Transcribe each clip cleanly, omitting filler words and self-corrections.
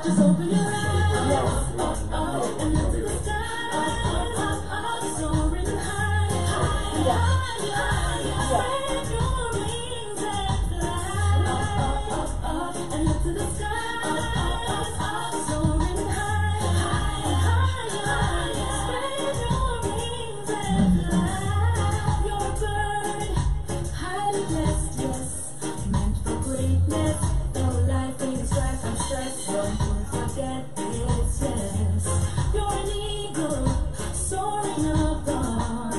Just open your eyes, and look to the sky. Soaring high, spread your wings and fly. And look to the sky, soaring high, spread your wings and fly. You're a bird, highly blessed, yes, meant for greatness. Though life brings strife and stress, don't forget this, yes. You're an eagle, soaring above.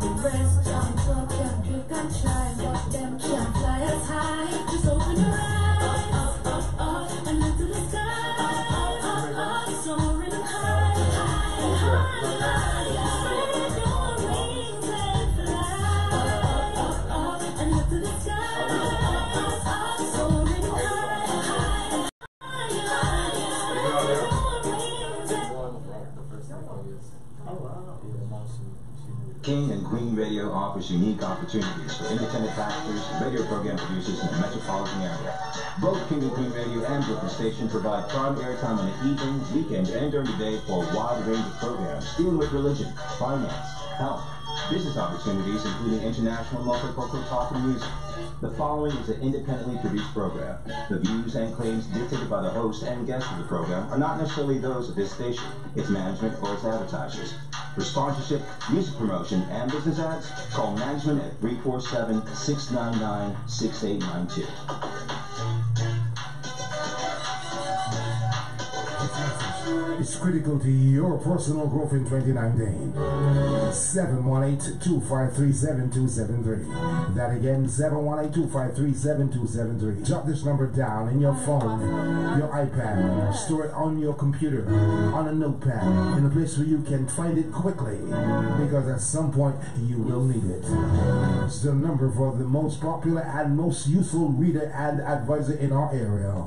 The rest don't talk, can't drink and shine, but them can't fly as high. Just open your eyes, and look to the sky. Soaring high, spread your wings and fly. And look to the sky, soaring high. King and Queen Radio offers unique opportunities for independent pastors, radio program producers in the metropolitan area. Both King and Queen Radio and Brooklyn Station provide prime airtime on the evenings, weekends, and during the day for a wide range of programs dealing with religion, finance, health, business opportunities, including international multicultural talk and music. The following is an independently produced program. The views and claims dictated by the host and guests of the program are not necessarily those of this station, its management, or its advertisers. For sponsorship, music promotion, and business ads, call management at 347-699-6892. It's critical to your personal growth in 2019. 718-253-7273. That again, 718-253-7273. Jot this number down in your phone, your iPad. Store it on your computer, on a notepad, in a place where you can find it quickly, because at some point you will need it. It's the number for the most popular and most useful reader and advisor in our area.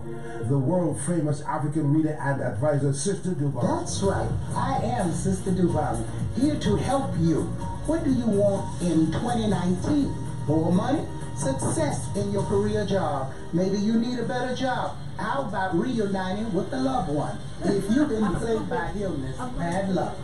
The world famous African reader and advisor, Sister Dobong. That's right. I am Sister Dobong, here to help you. What do you want in 2019? More money? Success in your career job? Maybe you need a better job. How about reuniting with a loved one? If you've been plagued by illness, bad luck,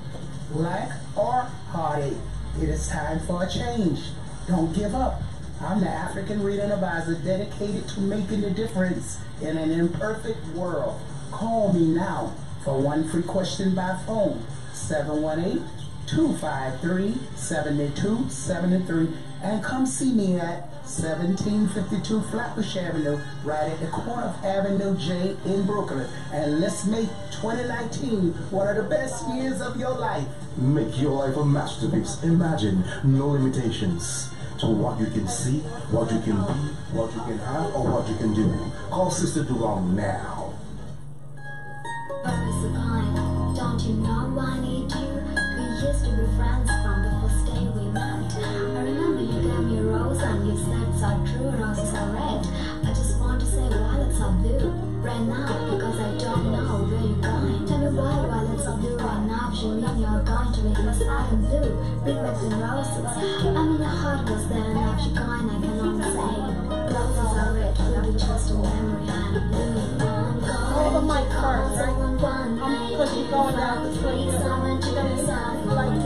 lack, or heartache, it is time for a change. Don't give up. I'm the African Reader and Advisor dedicated to making a difference in an imperfect world. Call me now for one free question by phone, 718-253-7273, and come see me at 1752 Flatbush Avenue, right at the corner of Avenue J in Brooklyn. And let's make 2019 one of the best years of your life. Make your life a masterpiece. Imagine no limitations to what you can see, what you can be, what you can have, or what you can do. Call Sister Dobong now. Don't you know I need you? We used to be friends from the first day we met. I remember you gave me a rose and you said it's are true, roses are red. I just want to say violets are blue right now, because I don't know where you're going. Tell me why violets are blue right now, if you mean you're going to make my sky blue. Bring back the roses. I mean your heart was there, and if you're going I can only say roses are red, you'll be just a memory and blue. Hold the mic first. Because you're going out the tree. I went to the south like the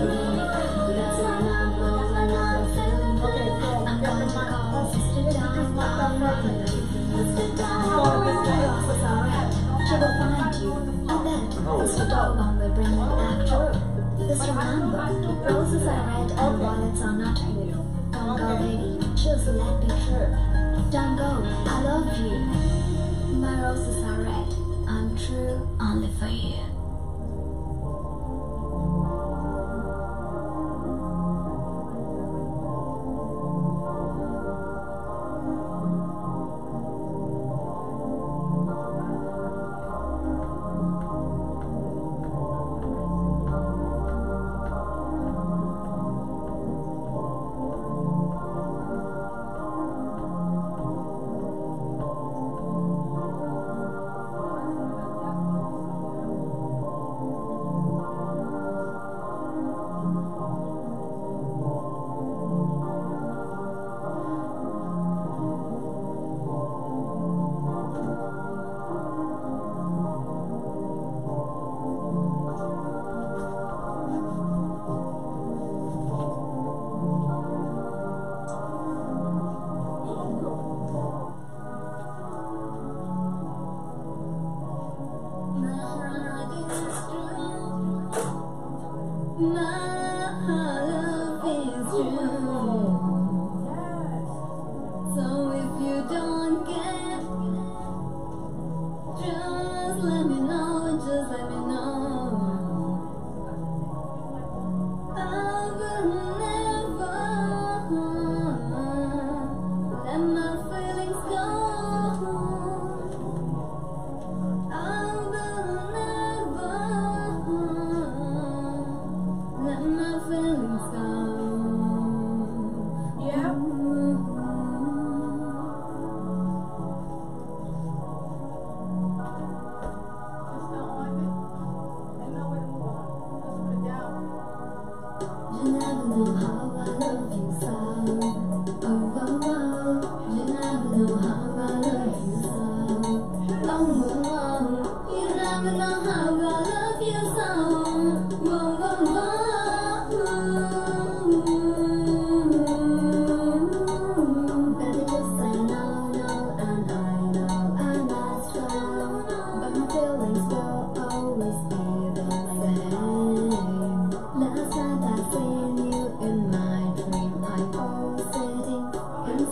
that's why I'm feeling good. I'm going to call Sister Dobong. Sister Dobong, roses are red. She will find you. And then Sister Dobong will bring you back true. Just remember, roses are red and violets are not blue. Don't go, baby, just let me true. Don't go, I love you. My roses are red. I'm true only for you.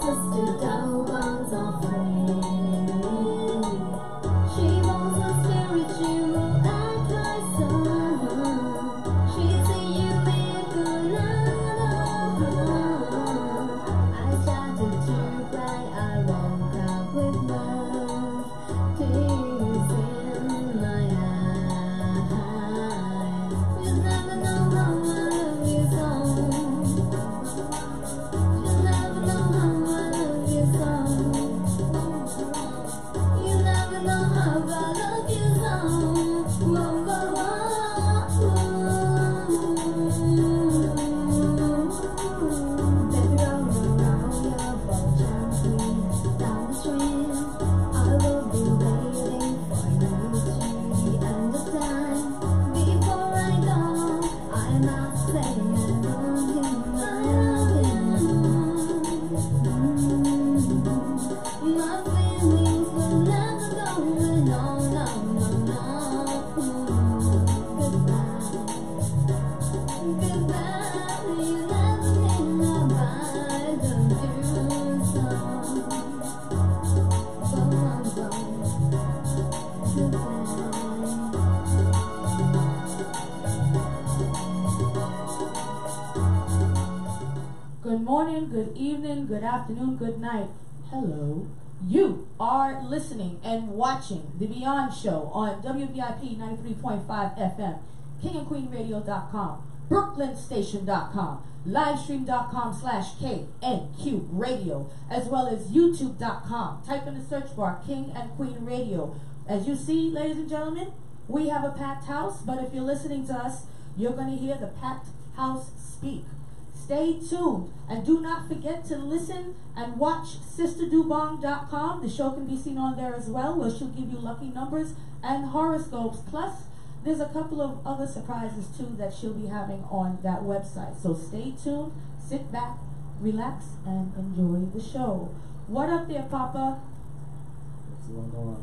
Sister Dobong's offering. She wants a spiritual advisor. She see you live another. I started to cry. I woke up with love, tears in my eyes. You never know how I love you so. Good morning, good evening, good afternoon, good night. Hello. You are listening and watching The Beyond Show on WVIP 93.5 FM, KingandQueenRadio.com, BrooklynStation.com, livestream.com/KNQ Radio, as well as YouTube.com. Type in the search bar King and Queen Radio. As you see, ladies and gentlemen, we have a packed house, but if you're listening to us, you're going to hear the packed house speak. Stay tuned and do not forget to listen and watch SisterDobong.com. The show can be seen on there as well, where she'll give you lucky numbers and horoscopes. Plus, there's a couple of other surprises too that she'll be having on that website. So stay tuned, sit back, relax, and enjoy the show. What up there, Papa? What's going on?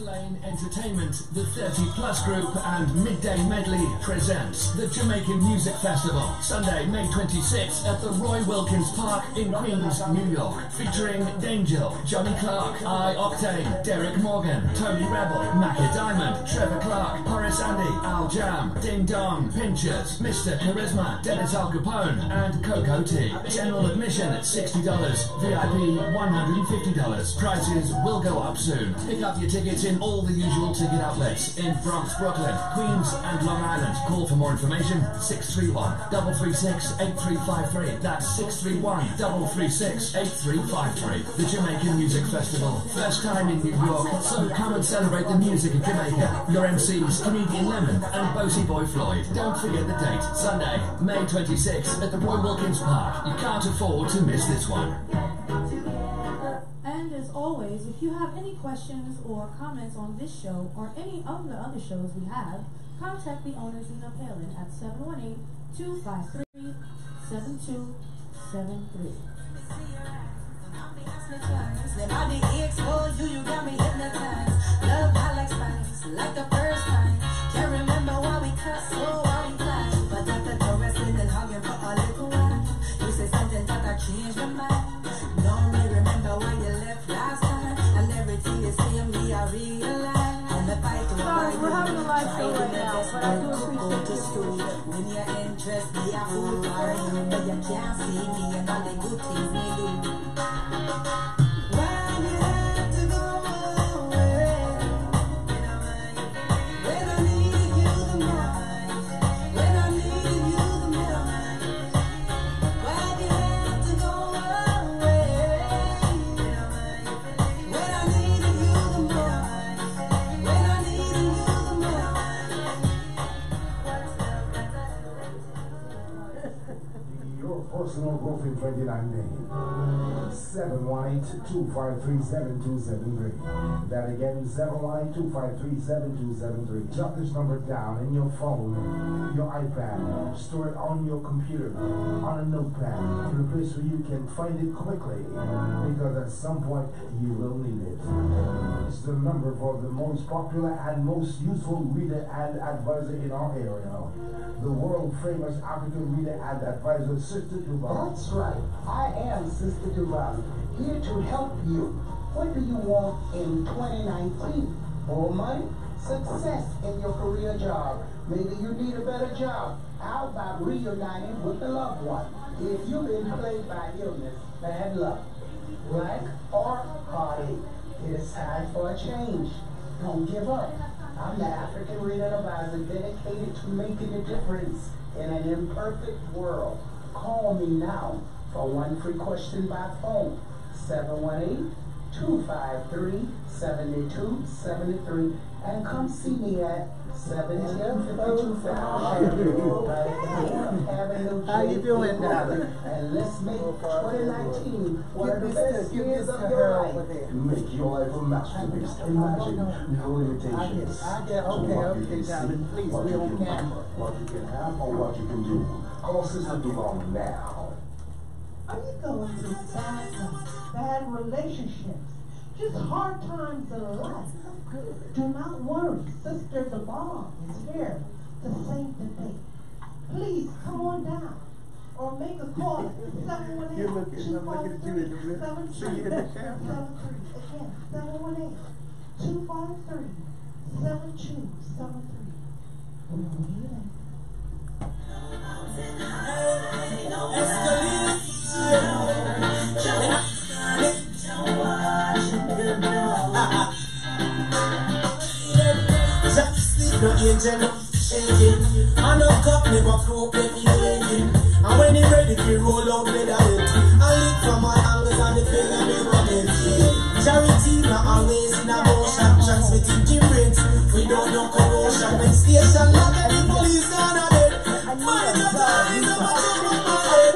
Lane Entertainment, the 30 Plus Group and Midday Medley presents the Jamaican Music Festival, Sunday, May 26th at the Roy Wilkins Park in Queens, New York, featuring Danger, Johnny Clark, I Octane, Derek Morgan, Tony Rebel, Macca Diamond, Trevor Clark, Horace Andy, Al Jam, Ding Dong, Pinchers, Mr. Charisma, Dennis Al Capone, and Coco T. General admission at $60, VIP $150. Prices will go up soon. Pick up your tickets in all the usual ticket outlets in Bronx, Brooklyn, Queens, and Long Island. Call for more information, 631-336-8353. That's 631-336-8353. The Jamaican Music Festival. First time in New York, so come and celebrate the music of Jamaica. Your MCs, Comedian Lemon and Bosie Boy Floyd. Don't forget the date, Sunday, May 26th at the Roy Wilkins Park. You can't afford to miss this one. And as always, if you have any questions or comments on this show or any of the other shows we have, contact the owners in the Palin at 718-253-7273. Your body exposed, you got me hypnotized. We're having a live show right now, but I do appreciate you. When you're interested, me a fool for you, but you can't see me and all the good things me do. Why you have to go away? When I needed you the most, when I needed you the most. Why you have to go away? When I needed you the most, when I needed you the most. Your personal growth in 29 days. 718-253-7273. That again, 718-253-7273. Jot this number down in your phone, your iPad. Store it on your computer, on a notepad, in a place where you can find it quickly. Because at some point, you will need it. It's the number for the most popular and most useful reader and advisor in our area. The world famous African reader and advisor, Sister Dobong. That's right. I am Sister Dobong, here to help you. What do you want in 2019? More money? Success in your career job. Maybe you need a better job. How about reuniting with a loved one? If you've been plagued by illness, bad luck, lack, or heartache, it is time for a change. Don't give up. I'm the African Reader Advisor dedicated to making a difference in an imperfect world. Call me now for one free question by phone, 718-253-7273, and come see me at 1752 How you doing, darling? And let's make 2019 one of the best years of your life. Make your life a masterpiece. Imagine no limitations. Okay, darling. Please, What we you on can camera. what you can have or what you can do. Call Sister Dobong now. Are you going through bad relationships? Just hard times in life? Do not worry. Sister Dobong is here to save the day. Please come on down or make a call at 718-253-7273. Again, 718-253-7273. I know cup never broke if he's waiting. And when he's ready to roll out with a hit, I look for my angles and the finger never bend. Charity not always in a motion. Tracks with thinking brains. We don't know corrosion. When station lock and the police on a bed. My God, I'm a head.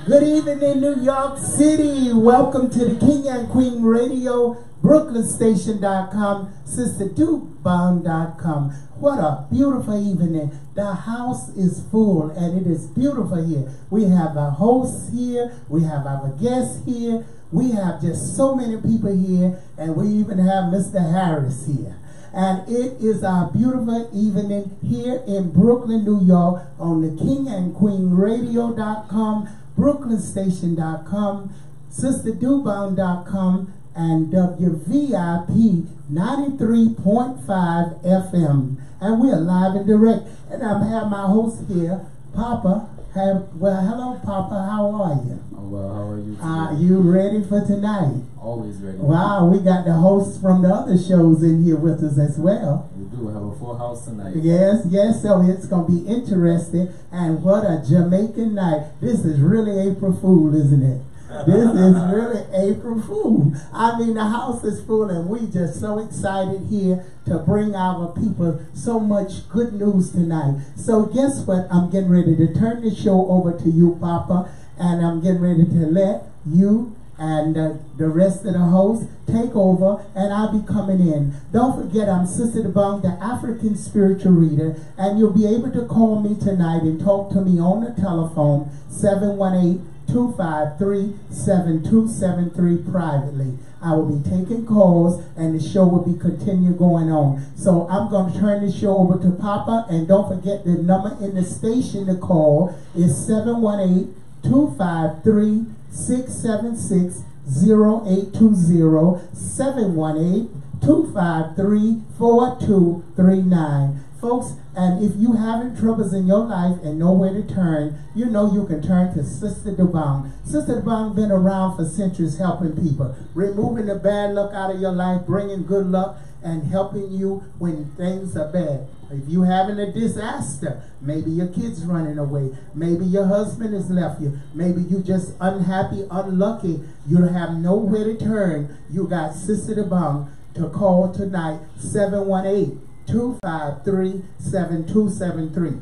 Good evening, New York City. Welcome to the King and Queen Radio, BrooklynStation.com, SisterDobong.com. What a beautiful evening. The house is full and it is beautiful here. We have our hosts here. We have our guests here. We have just so many people here, and we even have Mr. Harris here. And it is our beautiful evening here in Brooklyn, New York on the KingandQueenRadio.com, BrooklynStation.com, SisterDobong.com, and WVIP 93.5 FM. And we are live and direct. And I have my host here, Papa. Well, hello, Papa. How are you? I'm well. How are you today? Are you ready for tonight? Always ready. Wow, we got the hosts from the other shows in here with us as well. We do have a full house tonight. Yes, so it's going to be interesting. And what a Jamaican night. This is really April Fool, isn't it? This is really April Fool. I mean, the house is full and we just so excited here to bring our people so much good news tonight. So guess what? I'm getting ready to turn the show over to you, Papa, and I'm getting ready to let you and the rest of the hosts take over, and I'll be coming in. Don't forget, I'm Sister Dobong, the African spiritual reader, and you'll be able to call me tonight and talk to me on the telephone, 718-253-7273 privately. I will be taking calls and the show will be continue going on. So I'm going to turn the show over to Papa, and don't forget the number in the station to call is 718-253-676-0820, 718-253-4239. Folks, and if you having troubles in your life and nowhere to turn, you know you can turn to Sister Dobong. Sister Dobong been around for centuries helping people, removing the bad luck out of your life, bringing good luck, and helping you when things are bad. If you having a disaster, maybe your kid's running away, maybe your husband has left you, maybe you just unhappy, unlucky, you have nowhere to turn, you got Sister Dobong to call tonight, 718-253-7273.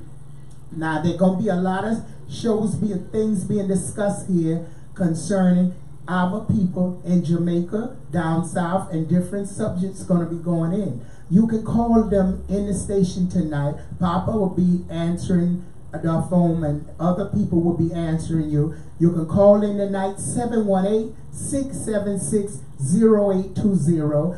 Now, there are going to be a lot of things being discussed here concerning our people in Jamaica, down south, and different subjects going to be going in. You can call them in the station tonight. Papa will be answering the phone, and other people will be answering you. You can call in tonight, 718-676-0820,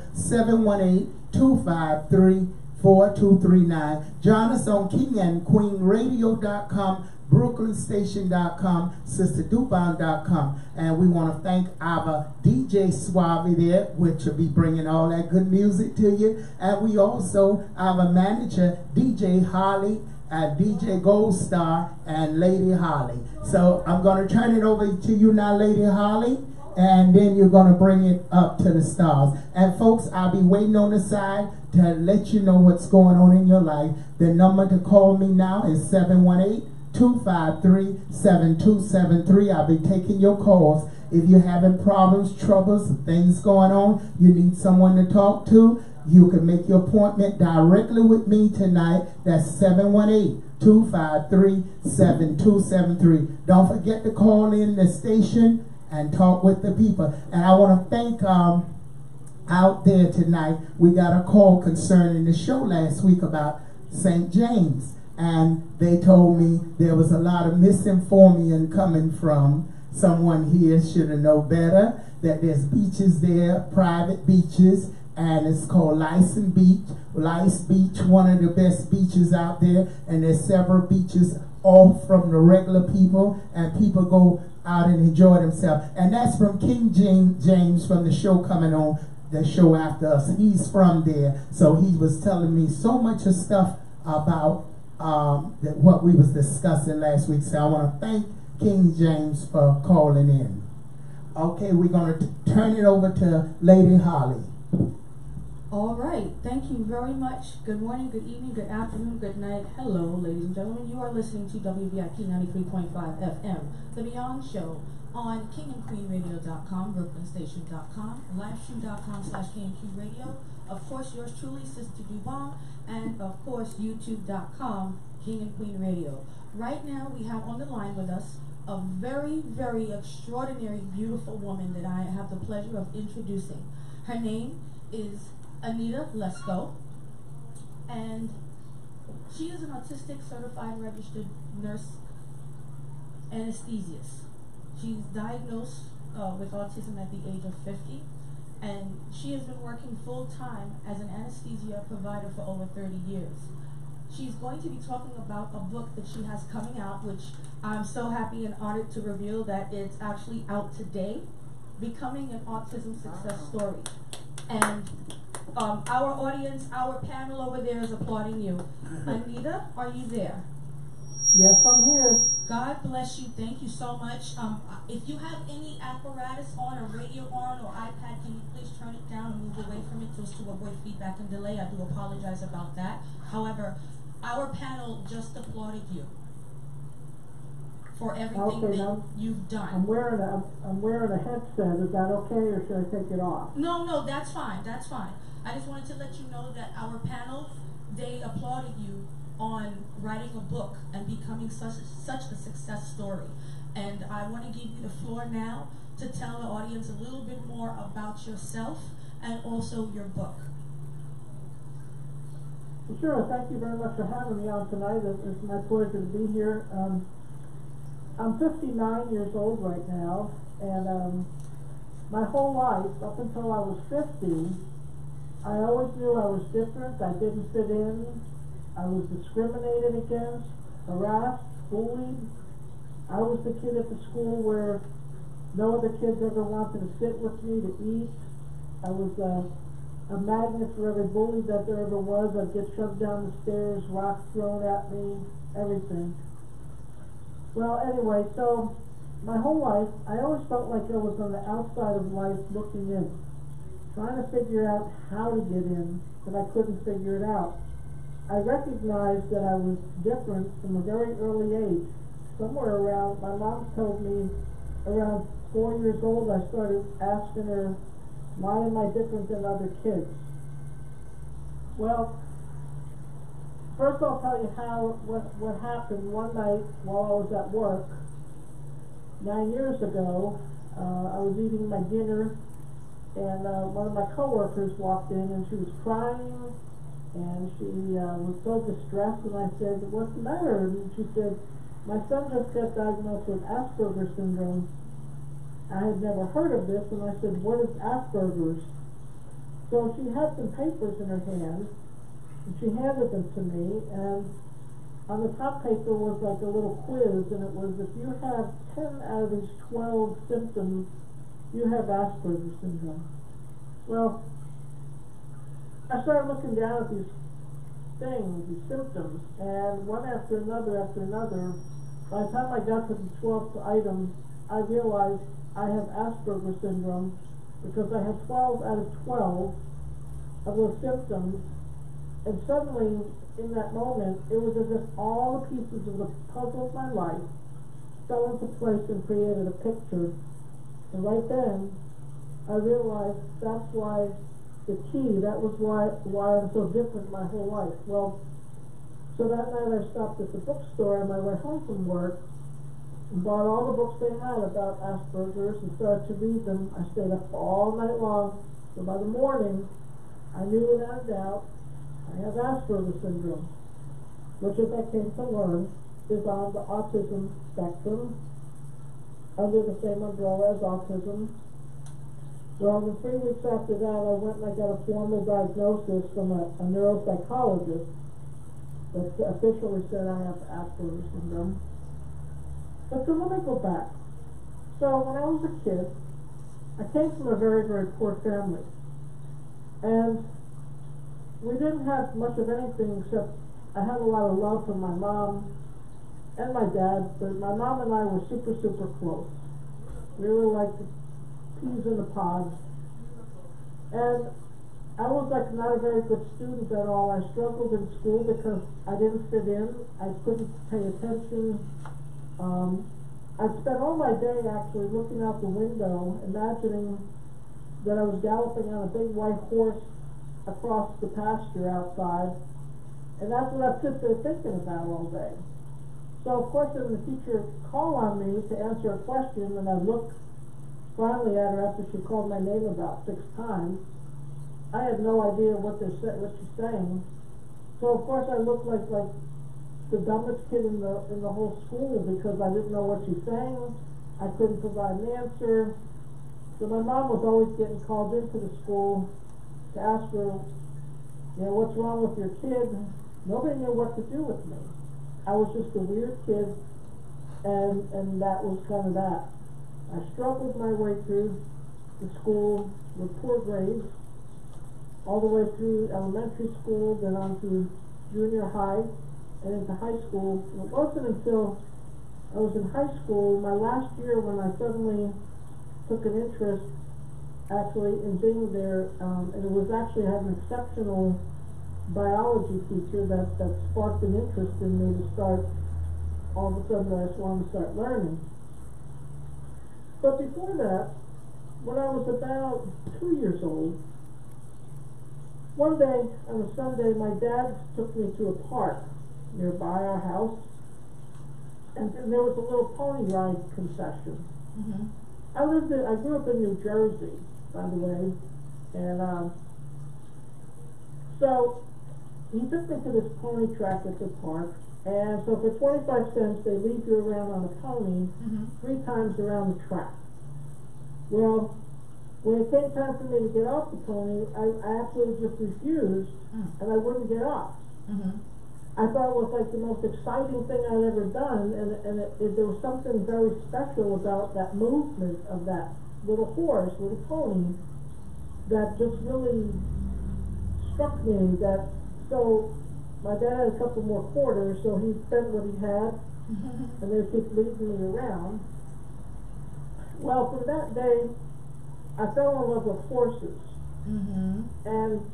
718-253-4239. Join us on KingandQueenRadio.com, BrooklynStation.com, SisterDobong.com. And we want to thank our DJ Suave there, which will be bringing all that good music to you. And we also, our manager, DJ Holly, DJ Gold Star, and Lady Holly. So I'm going to turn it over to you now, Lady Holly, and then you're going to bring it up to the stars. And folks, I'll be waiting on the side to let you know what's going on in your life. The number to call me now is 718-253-7273. I'll be taking your calls. If you're having problems, troubles, things going on, you need someone to talk to, you can make your appointment directly with me tonight. That's 718-253-7273. Don't forget to call in the station and talk with the people. And I want to thank out there tonight, we got a call concerning the show last week about St. James. And they told me there was a lot of misinformation coming from someone here should have known better, that there's beaches there, private beaches, and it's called Lice Beach, one of the best beaches out there, and there's several beaches off from the regular people, and people go out and enjoy themselves. And that's from King James from the show coming on, the show after us. He's from there, so he was telling me so much of stuff about what we was discussing last week. So I want to thank King James for calling in. Okay, we're going to turn it over to Lady Holly. All right, thank you very much. Good morning, good evening, good afternoon, good night. Hello, ladies and gentlemen. You are listening to WVIP 93.5 FM, The Beyond Show, on KingandQueenRadio.com, BrooklynStation.com, LiveStream.com/KingandQueenRadio. Of course, yours truly, Sister Dobong, and of course, YouTube.com, King and Queen Radio. Right now, we have on the line with us a very, very extraordinary, beautiful woman that I have the pleasure of introducing. Her name is Anita Lesko, and she is an autistic certified registered nurse anesthesiast. She's diagnosed with autism at the age of 50, and she has been working full-time as an anesthesia provider for over 30 years. She's going to be talking about a book that she has coming out, which I'm so happy and honored to reveal that it's actually out today. Becoming an Autism Success Story. And our audience, our panel over there is applauding you. Anita, are you there? Yes, I'm here. God bless you. Thank you so much. If you have any apparatus on, or radio on, or iPad, can you please turn it down and move away from it just to avoid feedback and delay? I do apologize about that. However, our panel just applauded you for everything that you've done. I'm wearing a headset. Is that okay, or should I take it off? No, that's fine. That's fine. I just wanted to let you know that our panel, they applauded you on writing a book and becoming such a success story. And I want to give you the floor now to tell the audience a little bit more about yourself and also your book. Sure, thank you very much for having me on tonight. It's my pleasure to be here. I'm 59 years old right now, and my whole life, up until I was 50, I always knew I was different. I didn't fit in. I was discriminated against, harassed, bullied. I was the kid at the school where no other kids ever wanted to sit with me to eat. I was a magnet for every bully that there ever was. I'd get shoved down the stairs, rocks thrown at me, everything. Well, anyway, so my whole life, I always felt like I was on the outside of life looking in, trying to figure out how to get in, but I couldn't figure it out. I recognized that I was different from a very early age. Somewhere around, my mom told me, around 4 years old, I started asking her, why am I different than other kids? Well, first I'll tell you what happened one night while I was at work. 9 years ago, I was eating my dinner, and one of my coworkers walked in, and she was crying, and she was so distressed, and I said, what's the matter? And she said, my son just got diagnosed with Asperger's syndrome. I had never heard of this, and I said, what is Asperger's? So she had some papers in her hand, and she handed them to me, and on the top paper was like a little quiz, and it was, if you have 10 out of these 12 symptoms, you have Asperger's syndrome. Well, I started looking down at these things, these symptoms, and one after another, by the time I got to the 12th item, I realized I have Asperger's syndrome because I had 12 out of 12 of those symptoms, and suddenly, in that moment, it was as if all the pieces of the puzzle of my life fell into place and created a picture. And right then, I realized that's why the key, that was why I'm so different my whole life. Well, so that night I stopped at the bookstore on my way home from work and bought all the books they had about Asperger's and started to read them. I stayed up all night long, so by the morning, I knew without a doubt I have Asperger's syndrome, which, as I came to learn, is on the autism spectrum, under the same umbrella as autism. Well, then 3 weeks after that, I went and I got a formal diagnosis from a neuropsychologist that officially said I have Asperger's syndrome. But so let me go back. So when I was a kid, I came from a very, very poor family. And we didn't have much of anything except I had a lot of love from my mom and my dad, but my mom and I were super, super close. We were like peas in a pod. And I was like not a very good student at all. I struggled in school because I didn't fit in. I couldn't pay attention. I spent all my day actually looking out the window, imagining that I was galloping on a big white horse across the pasture outside. And that's what I'd sit there thinking about all day. So of course when the teacher called on me to answer a question, and I looked finally at her after she called my name about 6 times, I had no idea what she's saying. So of course I looked like the dumbest kid in the whole school because I didn't know what she's saying. I couldn't provide an answer. So my mom was always getting called into the school to ask her, what's wrong with your kid? Nobody knew what to do with me. I was just a weird kid, and that was kind of that. I struggled my way through the school with poor grades, all the way through elementary school, then on to junior high, and into high school. It wasn't until I was in high school, my last year, when I suddenly took an interest actually in being there, and it was actually, I had an exceptional biology teacher that sparked an interest in me to start, all of a sudden I just wanted to start learning. But before that, when I was about 2 years old, one day on a Sunday, my dad took me to a park nearby our house, and there was a little pony ride concession. Mm-hmm. I grew up in New Jersey, by the way, and so he took me to this pony track at the park, and so for 25 cents they lead you around on a pony 3 times around the track. Well, when it came time for me to get off the pony, I absolutely just refused, and I wouldn't get off. I thought it was like the most exciting thing I'd ever done, and there was something very special about that movement of that little horse, little pony, that just really struck me. So my dad had a couple more quarters, so he spent what he had, and they kept leading me around. Well, from that day, I fell in love with horses, and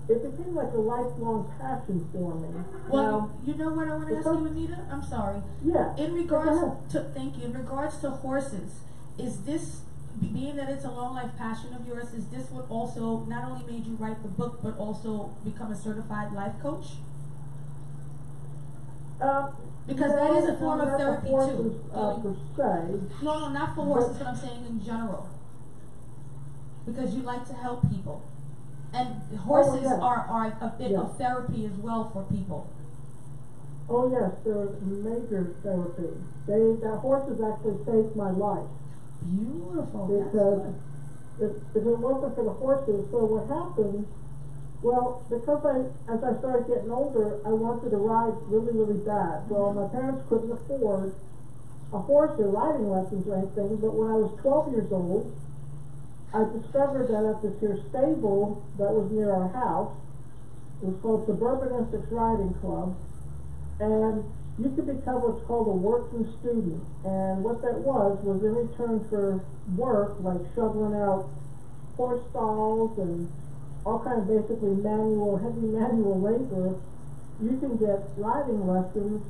it became like a lifelong passion for me. Well, now, you know what I want to ask you, Anita? I'm sorry. Yeah. In regards to, thank you, in regards to horses, is this, being that it's a long life passion of yours, is this what also not only made you write the book, but also become a certified life coach? Because that is a form of therapy too. Per se. No, not for horses, but I'm saying in general. Because you like to help people. And horses are a bit of therapy as well for people. Oh yes, they're major therapy. That horses actually saved my life. Beautiful. Because if it wasn't for the horses, so what happened, well, because as I started getting older, I wanted to ride really, really bad. Well, my parents couldn't afford a horse or riding lessons or anything, but when I was 12 years old, I discovered that at this here stable that was near our house, it was called Suburban Essex Riding Club, and you could become what's called a working student. And what that was in return for work, like shoveling out horse stalls and all kind of basically heavy manual labor, you can get riding lessons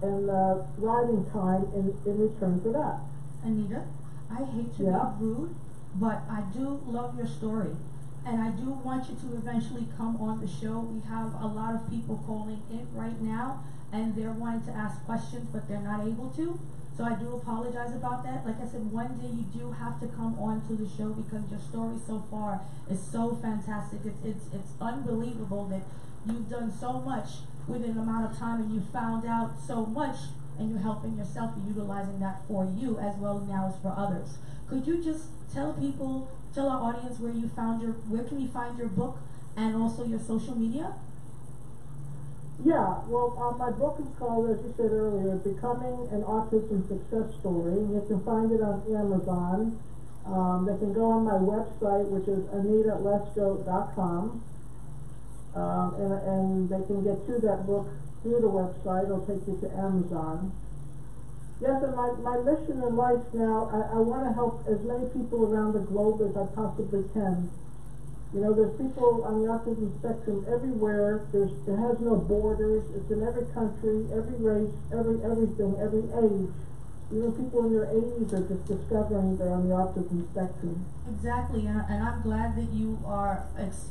and riding time in return for that. Anita, I hate to be rude, but I do love your story, and I do want you to eventually come on the show. We have a lot of people calling in right now, and they're wanting to ask questions, but they're not able to. So I do apologize about that. Like I said, one day you do have to come on to the show because your story so far is so fantastic. It's unbelievable that you've done so much within an amount of time, and you found out so much, and you're helping yourself and utilizing that for you as well now as for others. Could you just tell our audience where can we find your book and also your social media? Yeah, well, my book is called, as you said earlier, Becoming an Autism Success Story. You can find it on Amazon. They can go on my website, which is AnitaLesco.com, and they can get to that book through the website. It'll take you to Amazon. Yes, and my mission in life now, I want to help as many people around the globe as I possibly can. You know, there's people on the autism spectrum everywhere. It has no borders. It's in every country, every race, everything, every age. Even people in their 80s are just discovering they're on the autism spectrum. Exactly, and I'm glad that you are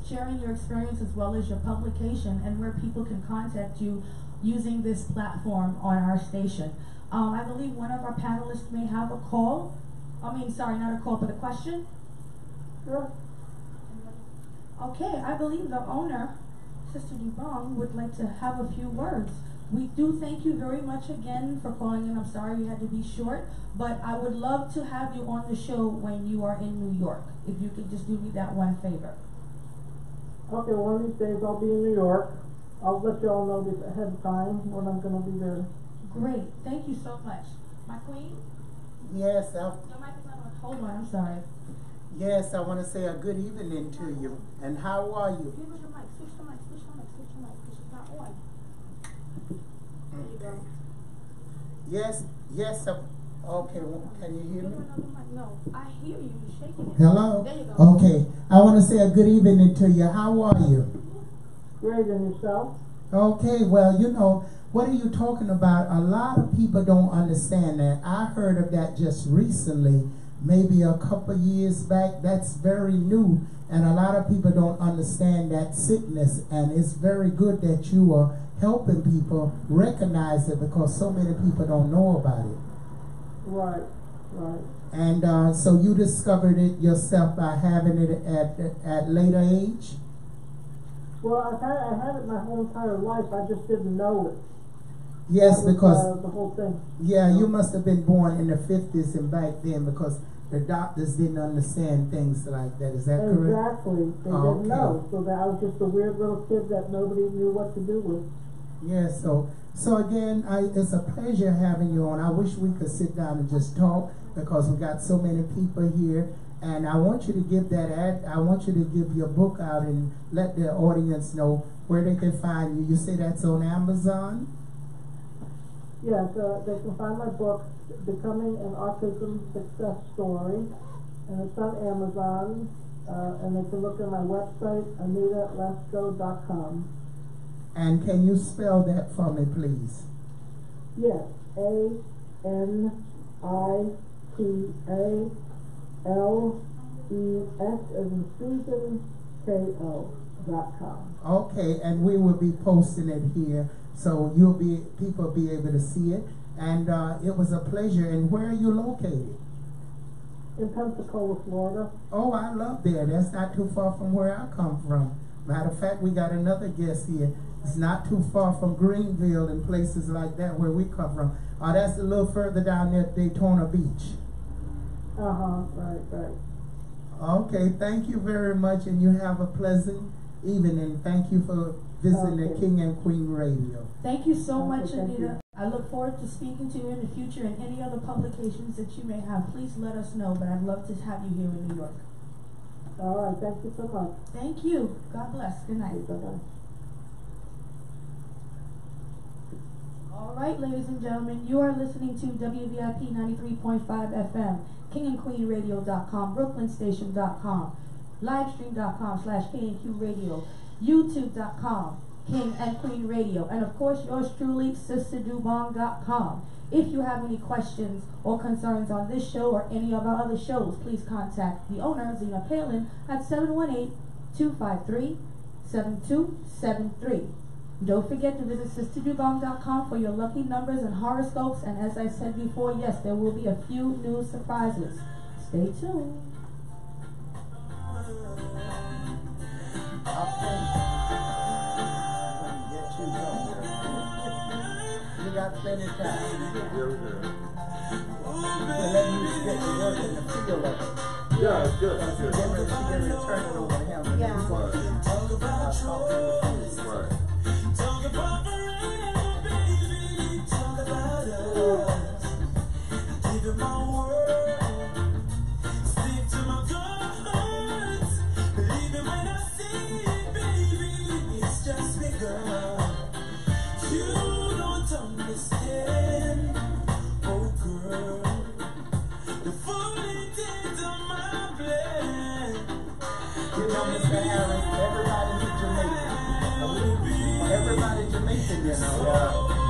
sharing your experience as well as your publication and where people can contact you using this platform on our station. I believe one of our panelists may have a call. Sorry, not a call, but a question. Sure. Okay, I believe the owner, Sister Dobong, would like to have a few words. We do thank you very much again for calling in. I'm sorry we had to be short, but I would love to have you on the show when you are in New York. If you could just do me that one favor. Okay, one of these days I'll be in New York. I'll let you all know this ahead of time when I'm going to be there. Great, thank you so much. My queen? Yes, Your mic is not on. Hold on, I'm sorry. Yes, I want to say a good evening to you. And how are you? Give her the mic. Switch the mic. Switch the mic. Switch the mic. Because she's not on. There you go. Yes, yes. Okay, well, can you hear Give me? her another mic. No, I hear you. You're shaking it. Hello? There you go. Okay, I want to say a good evening to you. How are you? Great, and yourself? Okay, well, you know, what are you talking about? A lot of people don't understand that. I heard of that just recently, maybe a couple years back. That's very new, and a lot of people don't understand that sickness, and it's very good that you are helping people recognize it because so many people don't know about it. Right, right. And so you discovered it yourself by having it at later age? Well, I had it my whole entire life. I just didn't know it. Yes, That was, because the whole thing. yeah, you must have been born in the 50s and back then because the doctors didn't understand things like that. Is that correct? Exactly. They didn't know. So that I was just a weird little kid that nobody knew what to do with. Yeah, so again, it's a pleasure having you on. I wish we could sit down and just talk because we got so many people here. And I want you to give I want you to give your book out and let the audience know where they can find you. You say that's on Amazon? Yes, they can find my book, Becoming an Autism Success Story, and it's on Amazon, and they can look at my website, AnitaLesco.com. And can you spell that for me, please? Yes, ANITALES as in Susan, KO.com. Okay, and we will be posting it here, so people will be able to see it. And it was a pleasure. And where are you located? In Pensacola, Florida. Oh, I love there. That's not too far from where I come from. Matter of fact, we got another guest here. It's not too far from Greenville and places like that where we come from. That's a little further down there at Daytona Beach. Right. Okay, thank you very much, and you have a pleasant evening. Thank you for visiting the King and Queen Radio. Thank you so much, thank Anita. you. I look forward to speaking to you in the future and any other publications that you may have. Please let us know, but I'd love to have you here in New York. All right, thank you so much. Thank you. God bless. Good night. Bye-bye. All right, ladies and gentlemen, you are listening to WVIP 93.5 FM, KingandQueenRadio.com, BrooklynStation.com, Livestream.com/KingandQ Radio, YouTube.com, King and Queen Radio, and of course yours truly, SisterDobong.com. If you have any questions or concerns on this show or any of our other shows, please contact the owner, Zena Palin, at 718-253-7273. Don't forget to visit SisterDobong.com for your lucky numbers and horoscopes. And as I said before, yes, there will be a few new surprises. Stay tuned. You got plenty of time. We'll let you get to work in the field of it. Yeah, it's good. Then we'll turn it over to him. Yeah. Talk about choice. Right. Talk about forever, baby. Talk about us. Give it my word. Stick to my guns. Believe it when I say it, baby. It's just me, girl. You don't understand, oh girl. The full intent of my plan. You know, Mr. Harris, everybody's Jamaican. Everybody Jamaican, you know.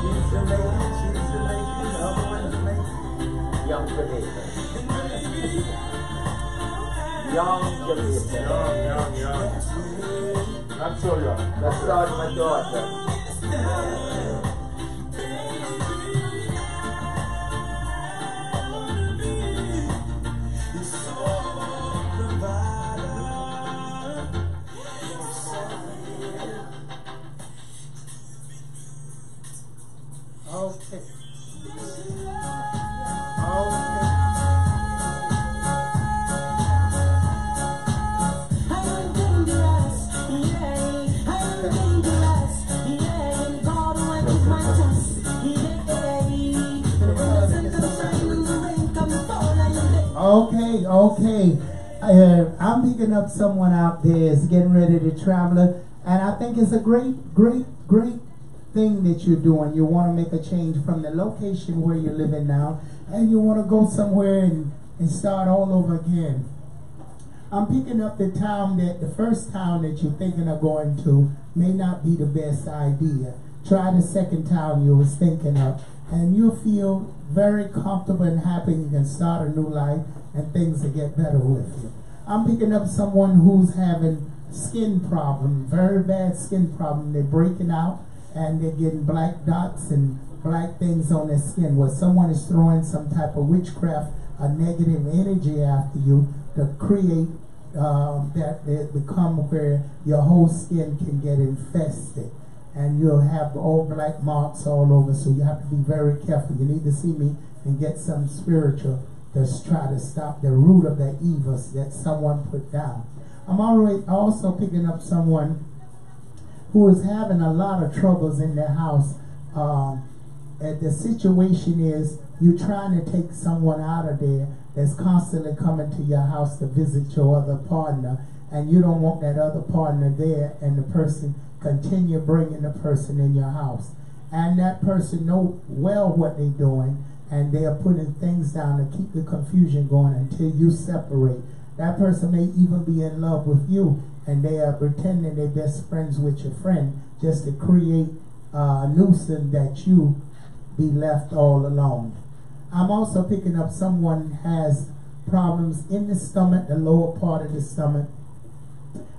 He's Jamaican, she's Jamaican, the other one is Jamaican. Young Jamaican. Young Jamaican. Young. Not so young. That's all my daughter. Okay. Okay, I'm picking up someone out there is getting ready to travel, and I think it's a great thing that you're doing. You want to make a change from the location where you're living now, and you want to go somewhere and start all over again. I'm picking up the first town that you're thinking of going to may not be the best idea. Try the second town you was thinking of, and you'll feel very comfortable and happy. You can start a new life, and things will get better with you. I'm picking up someone who's having skin problem, very bad skin problem. They're breaking out, and they're getting black dots and black things on their skin, where someone is throwing some type of witchcraft, a negative energy after you to create that it become where your whole skin can get infested, and you'll have all black marks all over. So you have to be very careful. You need to see me and get some spiritual to try to stop the root of the evils that someone put down. I'm always also picking up someone who is having a lot of troubles in their house. And the situation is you're trying to take someone out of there that's constantly coming to your house to visit your other partner, and you don't want that other partner there, and the person continue bringing the person in your house. And that person know well what they're doing, and they are putting things down to keep the confusion going until you separate. That person may even be in love with you, and they are pretending they're best friends with your friend just to create a nuisance that you be left all alone. I'm also picking up someone has problems in the stomach, the lower part of the stomach.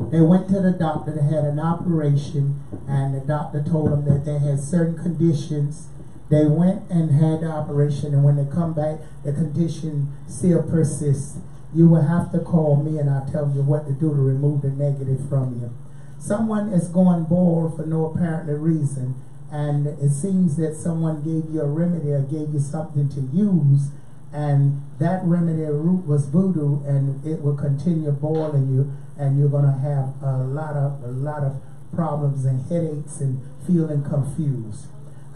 They went to the doctor, they had an operation, and the doctor told them that they had certain conditions. They went and had the operation, and when they come back, the condition still persists. You will have to call me, and I'll tell you what to do to remove the negative from you. Someone is going bald for no apparent reason, and it seems that someone gave you a remedy or gave you something to use, and that remedy root was voodoo, and it will continue boiling you, and you're going to have a lot of problems and headaches and feeling confused.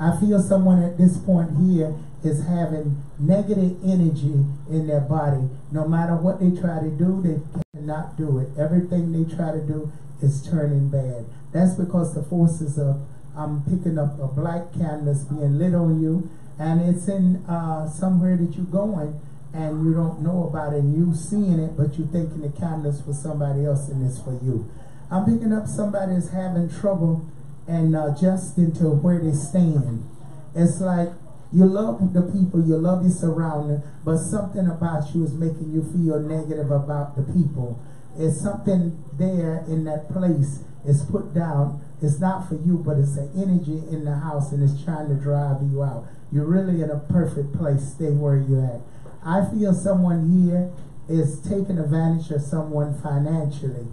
I feel someone at this point here is having negative energy in their body. No matter what they try to do, they cannot do it. Everything they try to do is turning bad. That's because the forces of I'm picking up a black canvas being lit on you, and it's in somewhere that you're going, and you don't know about it, and you seeing it, but you thinking the canvas for somebody else and it's for you. I'm picking up somebody that's having trouble and adjusting to where they stand. It's like you love the people, you love your surrounding, but something about you is making you feel negative about the people. It's something there in that place is put down. It's not for you, but it's an energy in the house, and it's trying to drive you out. You're really in a perfect place. Stay where you're at. I feel someone here is taking advantage of someone financially,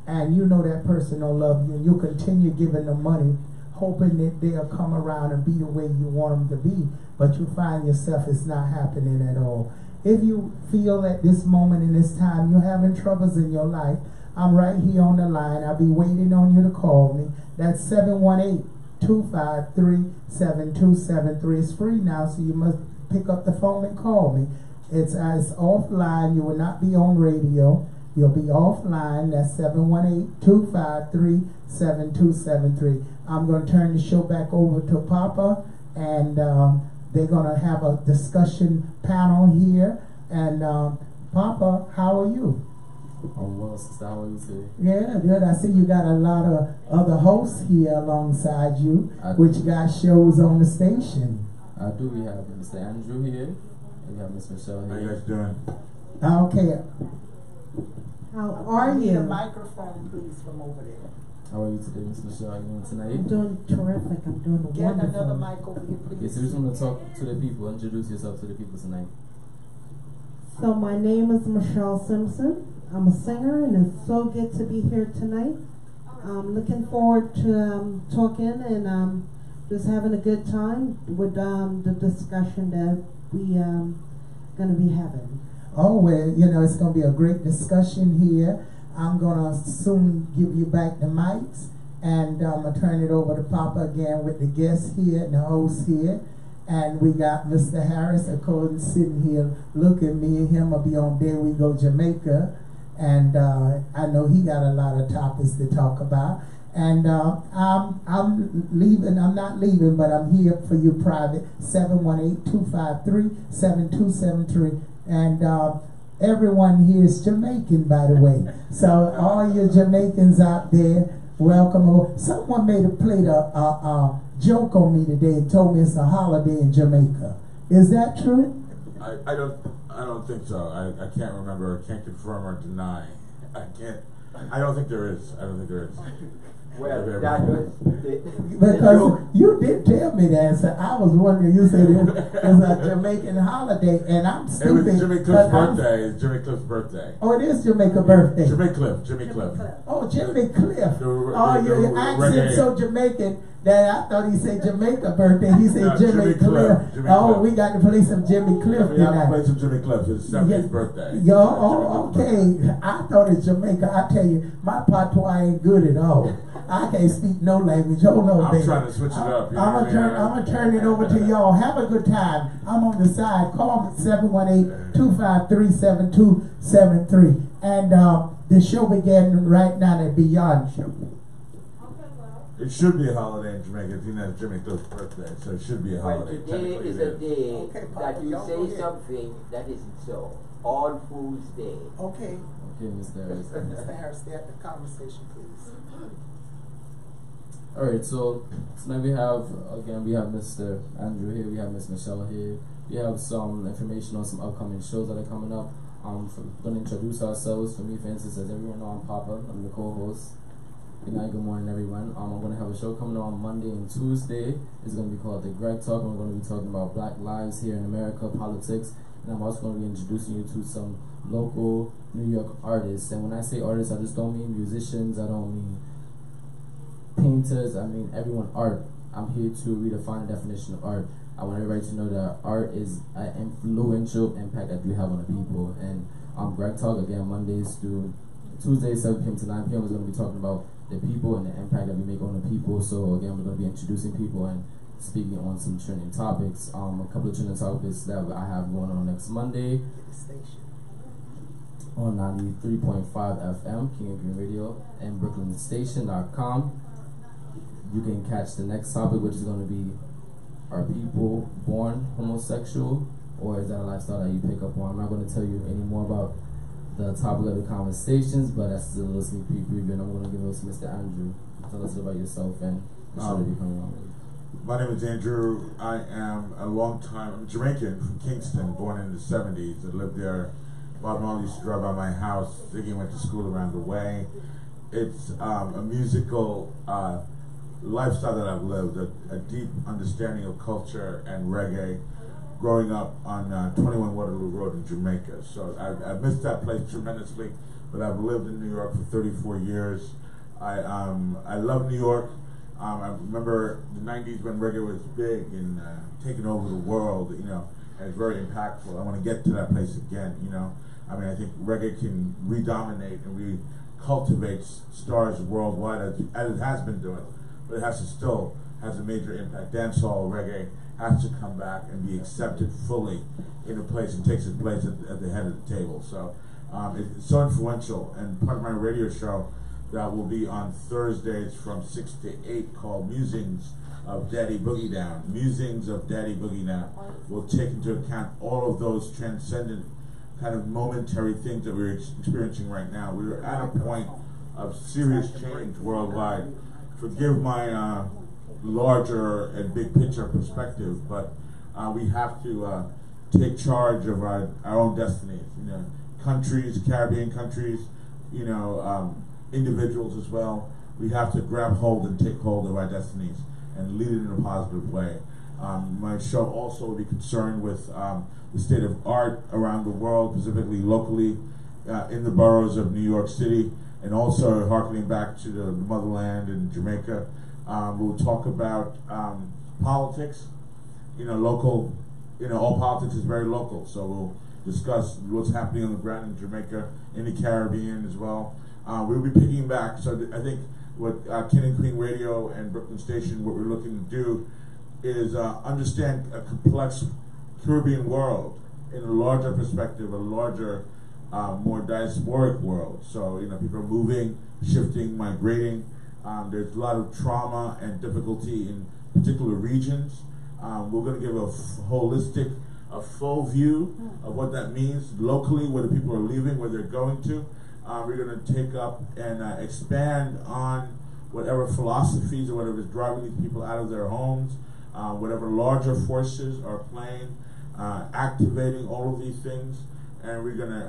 and you know that person don't love you, and you continue giving them money, hoping that they'll come around and be the way you want them to be, but you find yourself it's not happening at all. If you feel at this moment in this time you're having troubles in your life, I'm right here on the line. I'll be waiting on you to call me. That's 718-253-7273. It's free now, so you must pick up the phone and call me. It's offline. You will not be on radio. You'll be offline. That's 718-253-7273. I'm going to turn the show back over to Papa, and they're going to have a discussion panel here. And Papa, how are you? Oh, well, sister, how are you today? Yeah, good. I see you got a lot of other hosts here alongside you, which got shows on the station. I do. We have Mr. Andrew here. We have Miss Michelle here. How you guys doing? Okay. How are Need a you? microphone, please, from over there. How are you today, Miss Michelle? How are you doing tonight? I'm doing terrific. I'm doing Get another wonderful. mic over here, please. Yes, so we just want to talk to the people. Introduce yourself to the people tonight. So my name is Michelle Simpson. I'm a singer, and it's so good to be here tonight. I'm looking forward to talking and just having a good time with the discussion that we going to be having. Oh, well, you know, it's going to be a great discussion here. I'm going to soon give you back the mics, and I'm going to turn it over to Papa again with the guests here and the host here. And we got Mr. Harris, of course, sitting here looking. Me and him will be on There We Go Jamaica. and I know he got a lot of topics to talk about. And I'm leaving. I'm not leaving, but I'm here for you private. 718-253-7273. And everyone here is Jamaican, by the way. So all you Jamaicans out there, welcome aboard. Someone played a joke on me today and told me it's a holiday in Jamaica. Is that true? I don't think so. I can't remember. I can't confirm or deny. I don't think there is. Well, that was because you did tell me that, so I was wondering. You said it was a Jamaican holiday, and I'm stupid. It was Jimmy Cliff's birthday. It's Jimmy Cliff's birthday. Oh, it is Jamaica birthday. Jimmy Cliff. Oh, Jimmy Cliff. Oh, your accent so Jamaican that I thought he said Jamaica birthday. He said No, Jimmy Cliff. Cliff. We got to play some Jimmy Cliff We have to tonight. play some Jimmy Cliff. It's his 70th birthday. Okay. I thought it's Jamaica. I tell you, my patois ain't good at all. I can't speak no language. Hold on, baby. I'm trying to switch it up. I'm gonna turn it over to y'all. Have a good time. I'm on the side. Call me 718-253-7273. And the show began right now at Beyond Show. It should be a holiday in Jamaica. It's Jimmy Cliff's birthday, so it should be a well, holiday. today is a day that you say something that isn't so. All Fools Day. Okay. Okay, Mr. Harris. Mr. Harris, start the conversation, please. Alright, so tonight we have Mr. Andrew here, we have Miss Michelle here. We have some information on some upcoming shows that are coming up. I'm going to introduce ourselves. For me, for instance, as everyone know, I'm Papa. I'm the co-host. Good night, good morning, everyone. I'm going to have a show coming on Monday and Tuesday. It's going to be called The Greg Talk. We're going to be talking about Black lives here in America, politics. And I'm also going to be introducing you to some local New York artists. And when I say artists, I just don't mean musicians. I don't mean painters. I mean everyone art. I'm here to redefine the definition of art. I want everybody to know that art is an influential impact that you have on the people. And Greg Talk, again, Mondays through Tuesdays, 7 p.m. to 9 p.m. is going to be talking about the people and the impact that we make on the people. So again, we're going to be introducing people and speaking on some trending topics. A couple of trending topics that I have going on next Monday on 93.5 FM, King and Queen Radio, and BrooklynStation.com. You can catch the next topic, which is going to be, are people born homosexual, or is that a lifestyle that you pick up on? I'm not going to tell you any more about the topic of the conversations, but that's still a little sneak peek preview, and I'm going to give it to Mr. Andrew. Tell us about yourself and the show that you're coming on with. My name is Andrew. I am I'm Jamaican from Kingston, born in the 70s. I lived there. Bob Marley used to drive by my house. Ziggy went to school around the way. It's a musical lifestyle that I've lived, a deep understanding of culture and reggae, growing up on 21 Waterloo Road in Jamaica. So I've missed that place tremendously, but I've lived in New York for 34 years. I love New York. I remember the 90s when reggae was big and taking over the world, and it's very impactful. I want to get to that place again, I mean, I think reggae can redominate and recultivate stars worldwide as it has been doing. But it still has a major impact. Dancehall reggae has to come back and be accepted fully in a place and takes its place at the head of the table. So it's so influential, and part of my radio show that will be on Thursdays from 6 to 8 called Musings of Daddy Boogie Down. Musings of Daddy Boogie Down will take into account all of those transcendent kind of momentary things that we're experiencing right now. We're at a point of serious change worldwide. Forgive my larger and big picture perspective, but we have to take charge of our own destinies. Countries, Caribbean countries, individuals as well. We have to grab hold and take hold of our destinies and lead it in a positive way. My show also will be concerned with the state of art around the world, specifically locally in the boroughs of New York City, and also harkening back to the motherland in Jamaica. We'll talk about politics, local, all politics is very local, so we'll discuss what's happening on the ground in Jamaica, in the Caribbean as well. We'll be picking back, so I think what King and Queen Radio and Brooklyn Station, what we're looking to do is understand a complex Caribbean world in a larger perspective, a larger more diasporic world. So, people are moving, shifting, migrating. There's a lot of trauma and difficulty in particular regions. We're going to give a holistic, a full view of what that means locally, where the people are leaving, where they're going to. We're going to take up and expand on whatever philosophies or whatever is driving these people out of their homes, whatever larger forces are playing, activating all of these things. And we're going to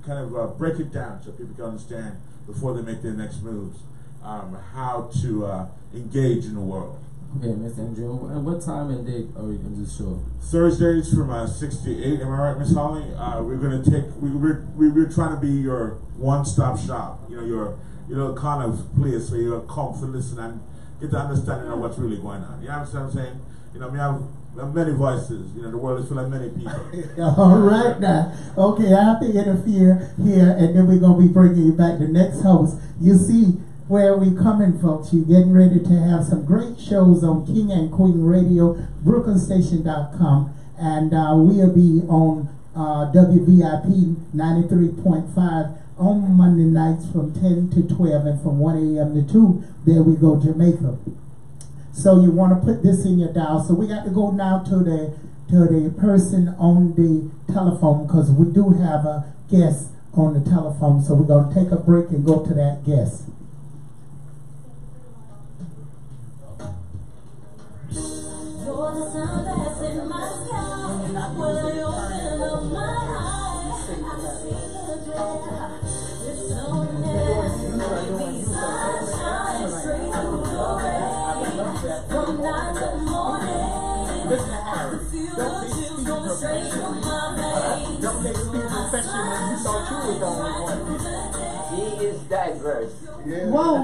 kind of break it down so people can understand before they make their next moves, how to engage in the world. Okay, Mr. Andrew, and what time and date are we going to do the show? Thursdays from 6 to 8. Am I right, Miss Holly? We're going to take. We're trying to be your one-stop shop. Your kind of place where you come to listen and get the understanding of what's really going on. You understand what I'm saying? We have many voices. The world is full of many people. All right now. Okay, I have to interfere here, and then we're going to be bringing you back the next host. You see where we coming, folks. You're getting ready to have some great shows on King and Queen Radio, BrooklynStation.com, and we'll be on WVIP 93.5 on Monday nights from 10 to 12 and from 1 a.m. to 2. There we go, Jamaica. So you want to put this in your dial. So we got to go now to the person on the telephone, because we do have a guest on the telephone. So we're going to take a break and go to that guest. You're the sun that's in my sky. When I open up my eyes, I see the glare. It's so near. Sunshine straight through your rays. From night to morning, I can feel the chills going straight through my veins. Don't make me confession when you thought you were the only one. He is diverse. Whoa.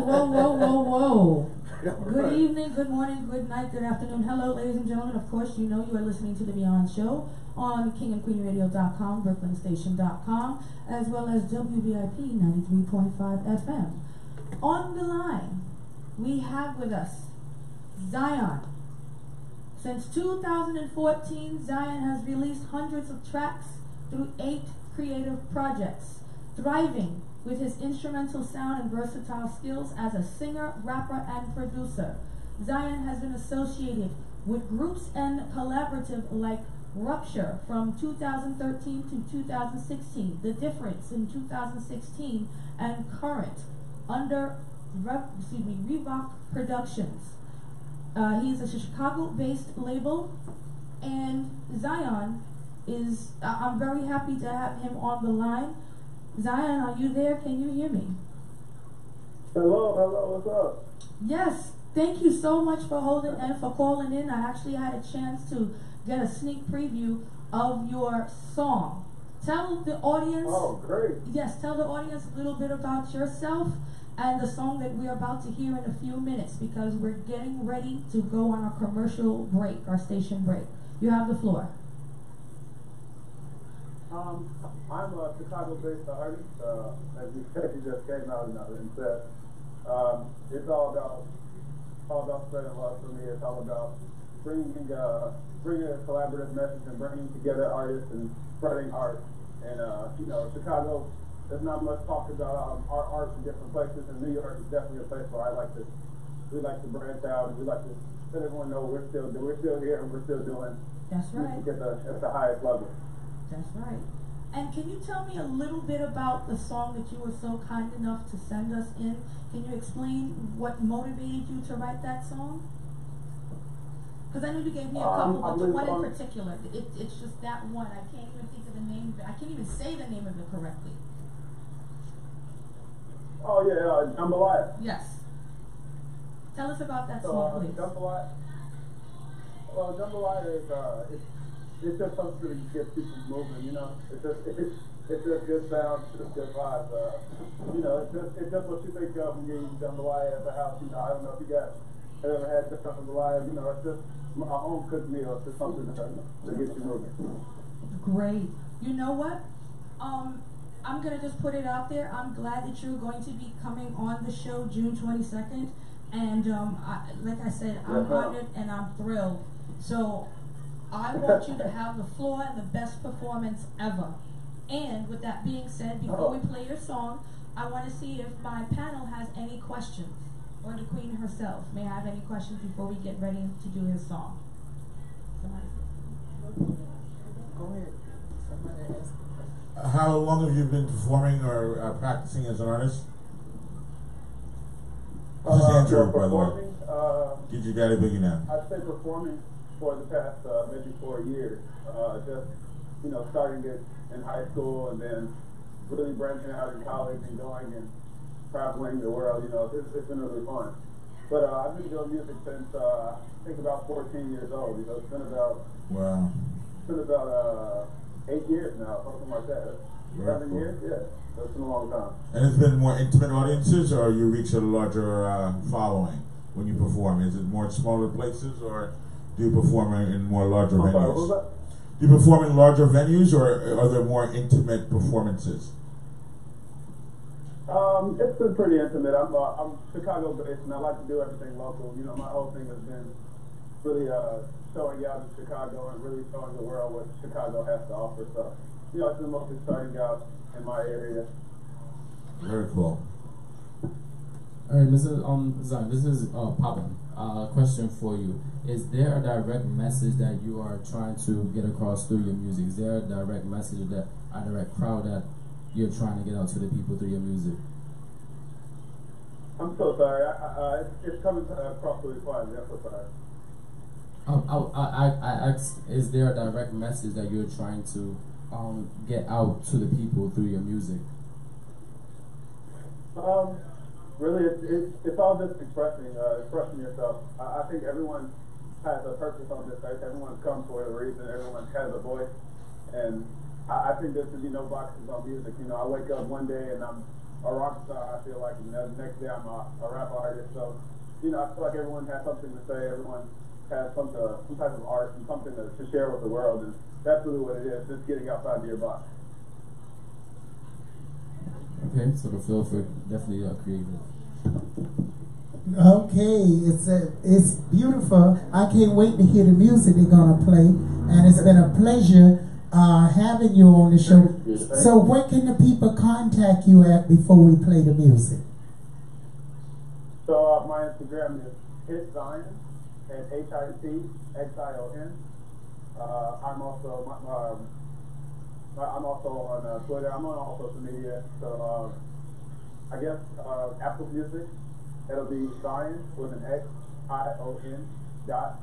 Good evening, good morning, good night, good afternoon. Hello, ladies and gentlemen. Of course, you know you are listening to The Beyond Show on kingandqueenradio.com, brooklynstation.com, as well as WVIP 93.5 FM. On the line, we have with us Zion. Since 2014, Zion has released hundreds of tracks through 8 creative projects, thriving with his instrumental sound and versatile skills as a singer, rapper, and producer. Zion has been associated with groups and collaborative like Rupture from 2013 to 2016, The Difference in 2016, and Current under Revoc Productions. He's a Chicago-based label, and Zion is, I'm very happy to have him on the line. Zion, are you there? Can you hear me? Hello, what's up? Yes, thank you so much for holding and for calling in. I actually had a chance to get a sneak preview of your song. Tell the audience. Oh, great. Yes, tell the audience a little bit about yourself and the song that we're about to hear in a few minutes, because we're getting ready to go on our commercial break, our station break. You have the floor. I'm a Chicago-based artist. As you said, you just came out and said it's all about spreading love for me. It's all about bringing a collaborative message and bringing together artists and spreading art. And Chicago, there's not much talk about our art in different places. And New York is definitely a place where we like to branch out, and we like to let everyone know we're still here and we're still doing. That's right. Music at the highest level. That's right. And can you tell me a little bit about the song that you were so kind enough to send us in? Can you explain what motivated you to write that song? Because I know you gave me a couple, but the one in particular, it's just that one. I can't even think of the name of it. I can't even say the name of it correctly. Oh yeah, Jambalaya. Yes. Tell us about that song, please. Jambalaya. Well, Jambalaya is it's just something to get people moving, you know. It's just good sound, it's just good vibes. It's just what you think of when you eat jambalaya at the house. You know, I don't know if you guys have ever had jambalaya. You know, it's just my home cooked meal. It's just something to get you moving. Great. You know what? I'm gonna just put it out there. I'm glad that you're going to be coming on the show June 22nd, and like I said, I'm honored and I'm thrilled. So I want you to have the floor and the best performance ever. And with that being said, before we play your song, I want to see if my panel has any questions, or the Queen herself may have any questions before we get ready to do his song. Somebody? Go ahead. Somebody ask. How long have you been performing or practicing as an artist? This is Andrew, by the way. Get your daddy boogie now. I've been performing for the past maybe 4 years. Just, starting it in high school and then really branching out in college and going and traveling the world. It's been really fun. But I've been doing music since I think about 14 years old. It's been about 8 years now, something like that. 7 years, yeah. That's been a long time. And it's been more intimate audiences, or you reach a larger following when you perform? Is it more smaller places, or do you perform in more larger venues? Sorry, what was that? Do you perform in larger venues, or are there more intimate performances? It's been pretty intimate. I'm Chicago based, and I like to do everything local. My whole thing has been really showing out in Chicago and really showing the world what Chicago has to offer. So, it's been mostly starting out in my area. Very cool. All right, Mr. Zion, this is Poppin. Question for you: is there a direct message that you are trying to get across through your music? Is there a direct message, a direct crowd that you're trying to get out to the people through your music? I'm so sorry. It's coming across really quietly. I'm so sorry. I asked, is there a direct message that you're trying to get out to the people through your music? Really, it's all just expressing yourself. I think everyone has a purpose on this earth. Everyone comes for a reason. Everyone has a voice, and I think there should be no boxes on music. I wake up one day and I'm a rock star. I feel like, and the next day I'm a rap artist. So, I feel like everyone has something to say. Everyone has some type of art and something to share with the world, and that's really what it is. Just getting outside of your box. Okay, so the feel for definitely creative. Okay, it's beautiful. I can't wait to hear the music they're gonna play, and it's been a pleasure having you on the show. So where can the people contact you at before we play the music? So my Instagram is hitzion at HITXION. I'm also on Twitter. I'm on all social media. So I guess Apple Music, it'll be Zion with an XION dot.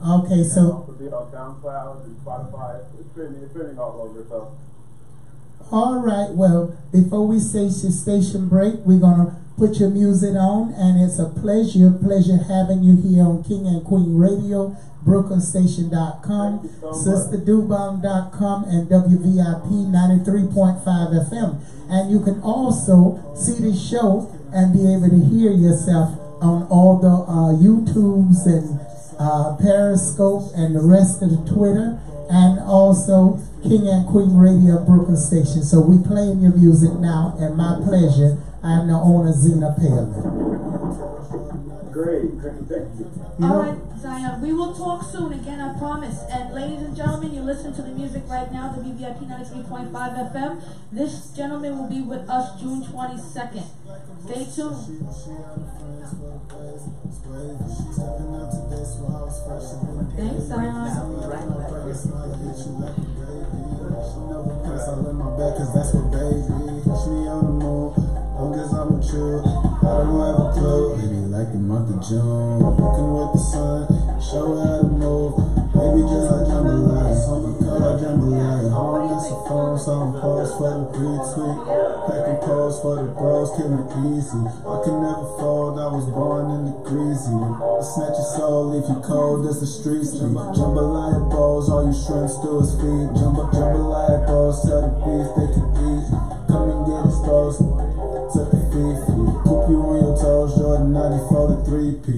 Okay, so also be on SoundCloud and Spotify. It's streaming all over. So. All right. Well, before we say station break, we're gonna put your music on, and it's a pleasure having you here on King and Queen Radio, BrooklynStation.com, SisterDobong.com, and WVIP 93.5 FM. And you can also see the show and be able to hear yourself on all the YouTubes and Periscope and the rest of the Twitter, and also King and Queen Radio, Brooklyn Station. So we playing your music now, and my pleasure. I am the owner, Zena Palin. Great, thank you. All right, Zion, we will talk soon again, I promise. And ladies and gentlemen, you're listening to the music right now, WVIP 93.5 FM. This gentleman will be with us June 22nd. Stay tuned. Thanks, Zion. Long as I'm mature, I don't have a clue. Maybe like the month of June, working with the sun, show how to move. Maybe just like jambalaya, color jambalaya. I don't answer phone, so I'm pause for the retweet. Packing pause for the bros, killing easy. I can never fold, I was born in the greasy. Snatch your soul, leave you cold as the streets. Jambalaya bowls, all you shrimps do is feed. Jambalaya bowls, tell the beef they can eat. Come and get exposed. Keep you on your toes, Jordan 94 to 3P.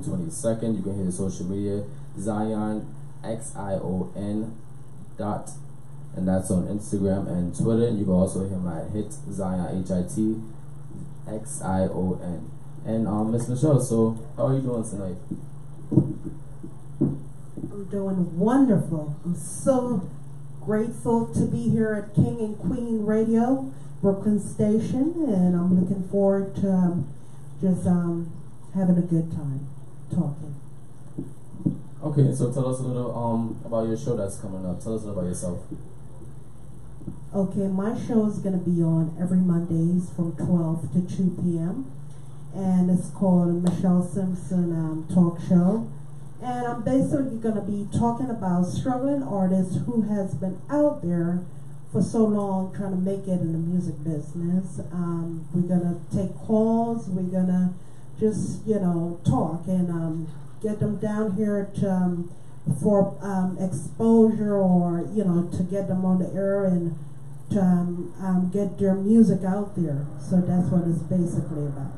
June 22nd. You can hit his social media, Zion XION dot, and that's on Instagram and Twitter. You can also hit him at hit Zion HITXION. And Miss Michelle, so how are you doing tonight? I'm doing wonderful. I'm so grateful to be here at King and Queen Radio, Brooklyn Station, and I'm looking forward to just having a good time talking. Okay, so tell us a little about your show that's coming up. Tell us a little about yourself. Okay, my show is going to be on every Mondays from 12 to 2 p.m. and it's called Michelle Simpson Talk Show. And I'm basically going to be talking about struggling artists who has been out there for so long trying to make it in the music business. We're going to take calls. We're going to just, talk and get them down here to, for exposure or, to get them on the air and to get their music out there. So that's what it's basically about.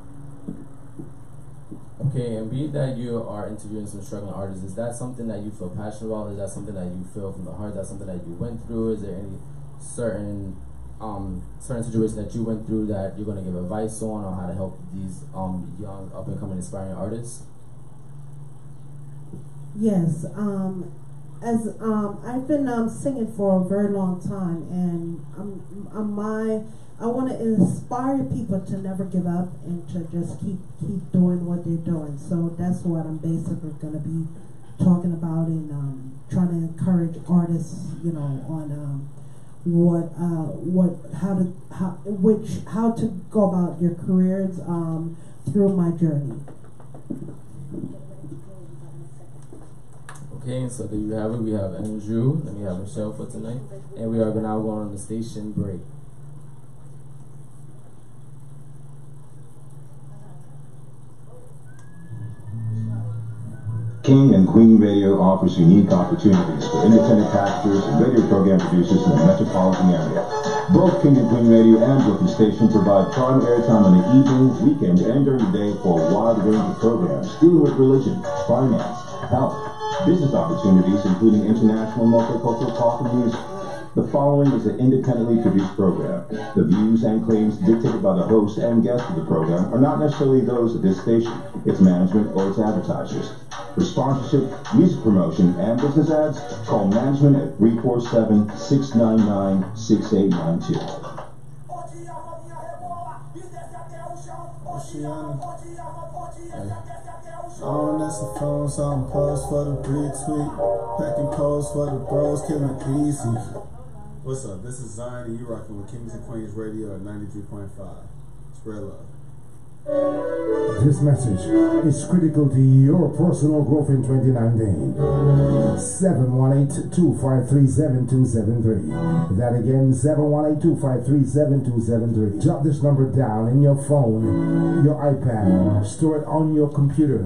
Okay, and being that you are interviewing some struggling artists, is that something that you feel passionate about? Is that something that you feel from the heart? Is that something that you went through? Is there any certain situation that you went through that you're going to give advice on how to help these young, up-and-coming, aspiring artists? Yes, as I've been singing for a very long time, and I want to inspire people to never give up and to just keep doing what they're doing. So that's what I'm basically going to be talking about and trying to encourage artists, on how to go about your careers through my journey. Okay, so there you have it. We have Andrew and we have Michelle for tonight, and we are now going on the station break. King and Queen Radio offers unique opportunities for independent pastors and radio program producers in the metropolitan area. Both King and Queen Radio and Brooklyn Station provide prime airtime on the evening, weekend, and during the day for a wide range of programs dealing with religion, finance, health, business opportunities, including international multicultural talk and music. The following is an independently produced program. The views and claims dictated by the host and guests of the program are not necessarily those of this station, its management, or its advertisers. For sponsorship, music promotion, and business ads, call management at 347-699-6892. Oh, that's the phone, some post for the retweet, packing posts for the bros, killing easy. What's up? This is Zion, and you rocking with Kings and Queens Radio at 93.5. Spread love. This message is critical to your personal growth in 2019. 718-253-7273. That again, 718-253-7273. Jot this number down in your phone, your iPad. Store it on your computer,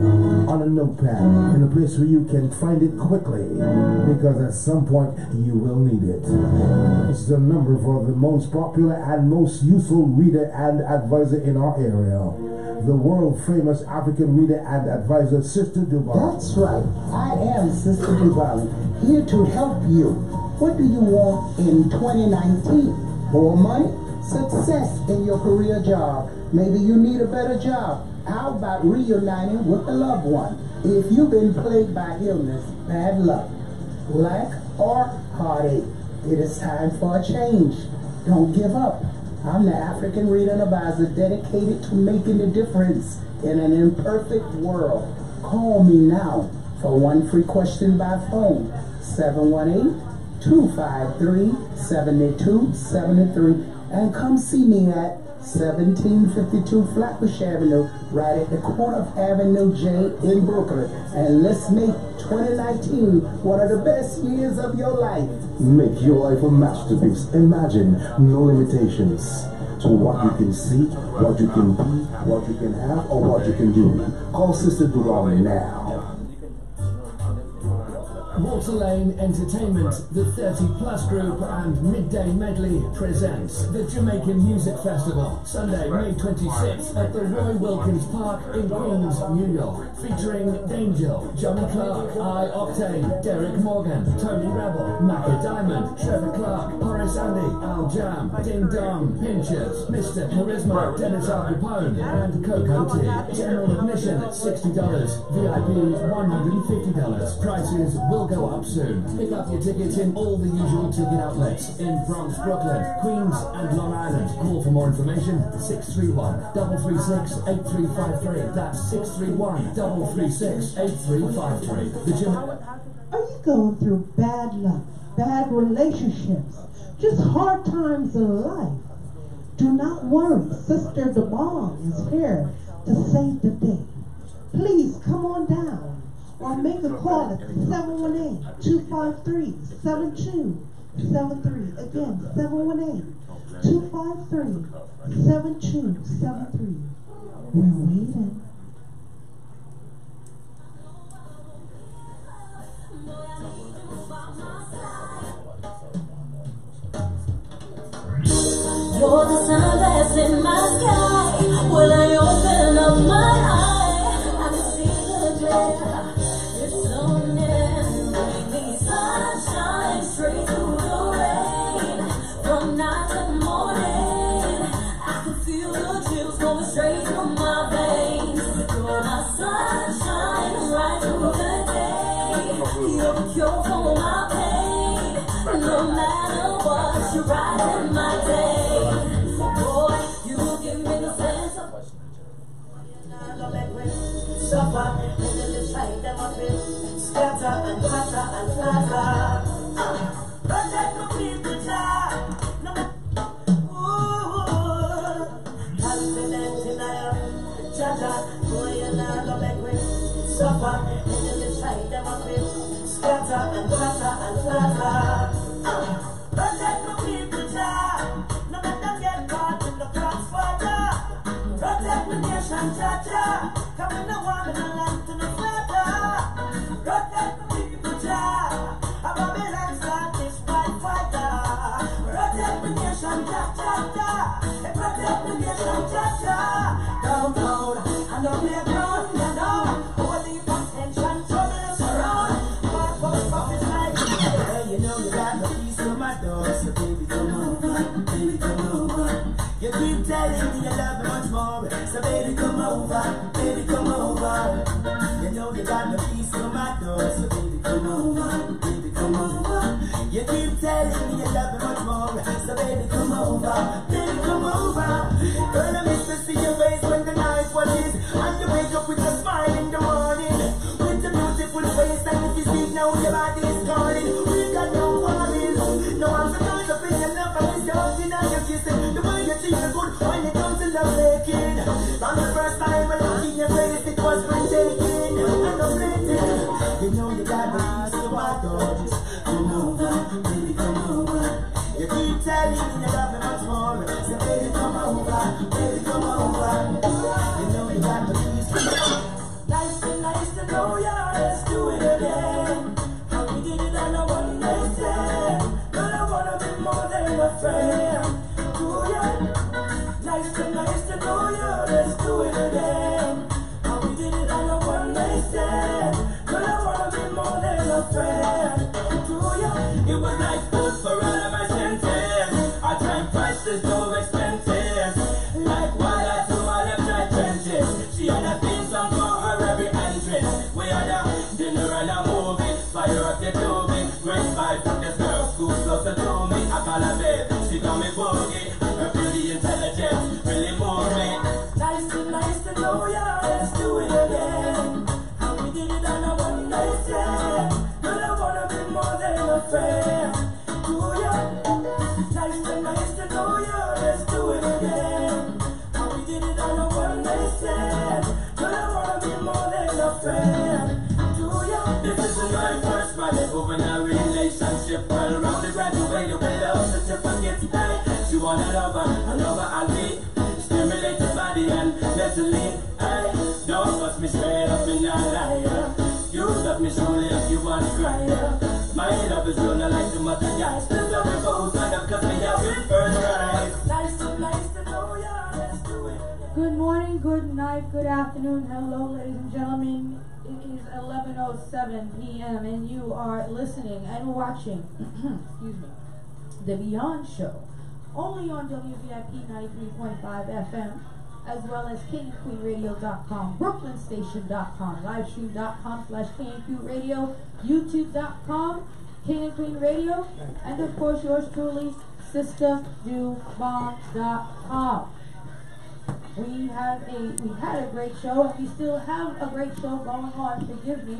on a notepad, in a place where you can find it quickly, because at some point you will need it. It's the number for the most popular and most useful reader and advisor in our area. The world-famous African reader and advisor, Sister Dobong. That's right. I am Sister Dobong, here to help you. What do you want in 2019? More money? Success in your career job? Maybe you need a better job. How about reuniting with a loved one? If you've been plagued by illness, bad luck, lack, or heartache, it is time for a change. Don't give up. I'm the African Reader and Advisor dedicated to making a difference in an imperfect world. Call me now for one free question by phone, 718-253-7273, and come see me at 1752 Flatbush Avenue, right at the corner of Avenue J in Brooklyn. And let's make 2019 one of the best years of your life. Make your life a masterpiece. Imagine no limitations to what you can see, what you can be, what you can have, or what you can do. Call Sister Dobong now. Water Lane Entertainment, the 30 Plus Group and Midday Medley presents the Jamaican Music Festival, Sunday, May 26th at the Roy Wilkins Park in Queens, New York, featuring Danger, Johnny Clark, I Octane, Derek Morgan, Tony Rebel, Macca Diamond, Trevor Clark, Horace Andy, Al Jam, Ding Dong, Pinchers, Mr. Charisma, Dennis Al Capone, and Coco T. General admission $60, VIP $150. Prices will go up soon. Pick up your tickets in all the usual ticket outlets in Bronx, Brooklyn, Queens and Long Island. Call for more information 631-336-8353. That's 631-336-8353. The Are you going through bad luck, bad relationships, just hard times in life? Do not worry. Sister Dobong is here to save the day. Please come on down or make a call at 718-253-7273. Again, 718-253-7273. We're waiting. You're the sun that's in my sky. When I open up my eye, I can see the glare. It's so near, bringing sunshine straight through the rain. From night to morning, I can feel the chills going straight through my veins. You're my sunshine right through the day. You're the cure for my pain. No matter what, you're right in my day. Boy, you give me the sense of suffer, and then the sight that my feel scatter and clatter and flatter. Protect my people, child. Confident in I am, Jaja. Boy, you know, make me suffer, and then the sight that my feel scatter and clatter and flatter. Protect my people, child. No let them get caught in the crossfire. Protect the nation, Jaja. Come in the warm and the land to the flatter. Protect the people, child. A Babylon start this white fighter. Protect the nation, Jaja. Protect the nation, Jaja. Downtown, I know they're grown, you know. Holy attention, trouble surround. My folks pop is like, hey, you know you got the peace of my door, so baby come over, baby come over. You keep telling me you love me much more, so baby come over, baby come over. You know you got the peace of my door, so baby come over, baby come over. You keep telling me you love me much more, so baby come over, baby come over. Girl, I miss to see your face when the night watches, and you wake up with a smile in the morning, with a beautiful face, and if you speak now your body is calling. We got no worries, no I'm so close up in your love, and it's yours in your kissing. The way you treat me good when it comes to love making. From the first time I looked in your face, it was breathtaking, and I'm bleeding. You know you got the keys to my door, just come over, baby come over. You keep telling me you love me much more, so baby come over, baby come over. You know you got the keys to my door. Nice to know ya, let's do it again. How we did it on a one night stand. But I wanna be more than a friend. Do ya? Nice to know ya, let's do it again. How we did it on a one night stand. But I wanna be more than a friend. Do ya? It was like food for all of my senses. Our time prices so expensive. Like water to all of my trenches. She had a theme song for her every entrance. We had a dinner and a movie. Fire up the tubing. Great vibe from this girl. School closer to me. I call her babe. She call me boogie. Her beauty intelligent really move me. Nice to know ya. Let's do it again. How we did it on a one night stand. But I wanna be more than a friend. Do ya? Nice to know ya. Let's do it again. How we did it on a one night stand. But I wanna be more than a friend. Do ya? This is my first project over a relationship. Well, around the graduated with love, such a forget today. She wanna love her, I'll be. Stimulate the body and let's lean. Hey, don't bust me straight up in your liar. You the love me slowly if you want to cry. My love is gonna like the material. Still love me go stand up cause me have it first right. Nice to know ya, let's do it. Good morning, good night, good afternoon, hello ladies and gentlemen. It is 11:07 p.m. and you are listening and watching, excuse me, The Beyond Show, only on WVIP 93.5 FM, as well as KingandQueenRadio.com, BrooklynStation.com, livestream.com/KingandQueenRadio, YouTube.com, King and Queen Radio, and of course yours truly, SisterDobong.com. We had a great show, and we still have a great show going on. Forgive me.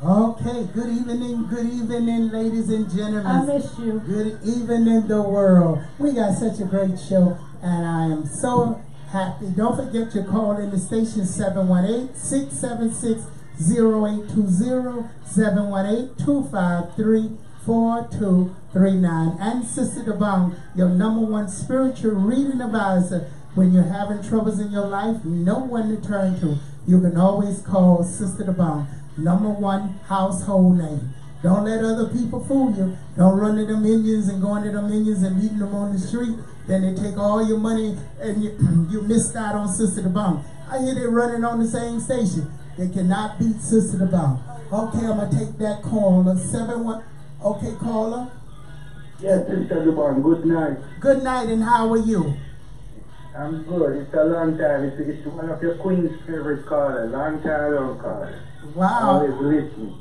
Okay, good evening, ladies and gentlemen. I missed you. Good evening, the world. We got such a great show, and I am so happy. Don't forget to call in the station 718-676-0820, 718-253-4239. And Sister Dobong, your #1 spiritual reading advisor. When you're having troubles in your life, no one to turn to. You can always call Sister Dobong, #1 household name. Don't let other people fool you. Don't run to them Indians and go into them Indians and meeting them on the street. Then they take all your money and you missed out on Sister Dobong. I hear they running on the same station. They cannot beat Sister Dobong. Okay, I'm going to take that caller. 71. Okay, caller. Yes, Sister Dobong, good night. Good night, and how are you? I'm good. It's a long time. It's one of your Queen's favorite callers. Long time I don't call. Wow. Always listening.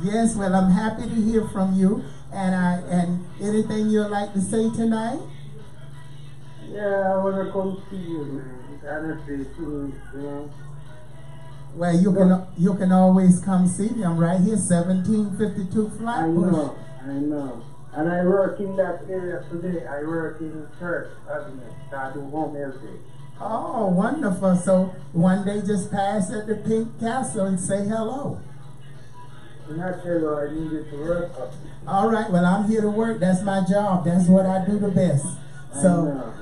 Yes, well, I'm happy to hear from you. And anything you'd like to say tonight? Yeah, I want to come see you, man. Honestly, you know. Well, you can always come see me. I'm right here, 1752 Flatbush. I know. And I work in that area today. I work in church, Avenue. I do home health day. Oh, wonderful. So one day just pass at the Pink Castle and say hello. Not hello, I needed to work. All right, well, I'm here to work. That's my job. That's what I do the best. So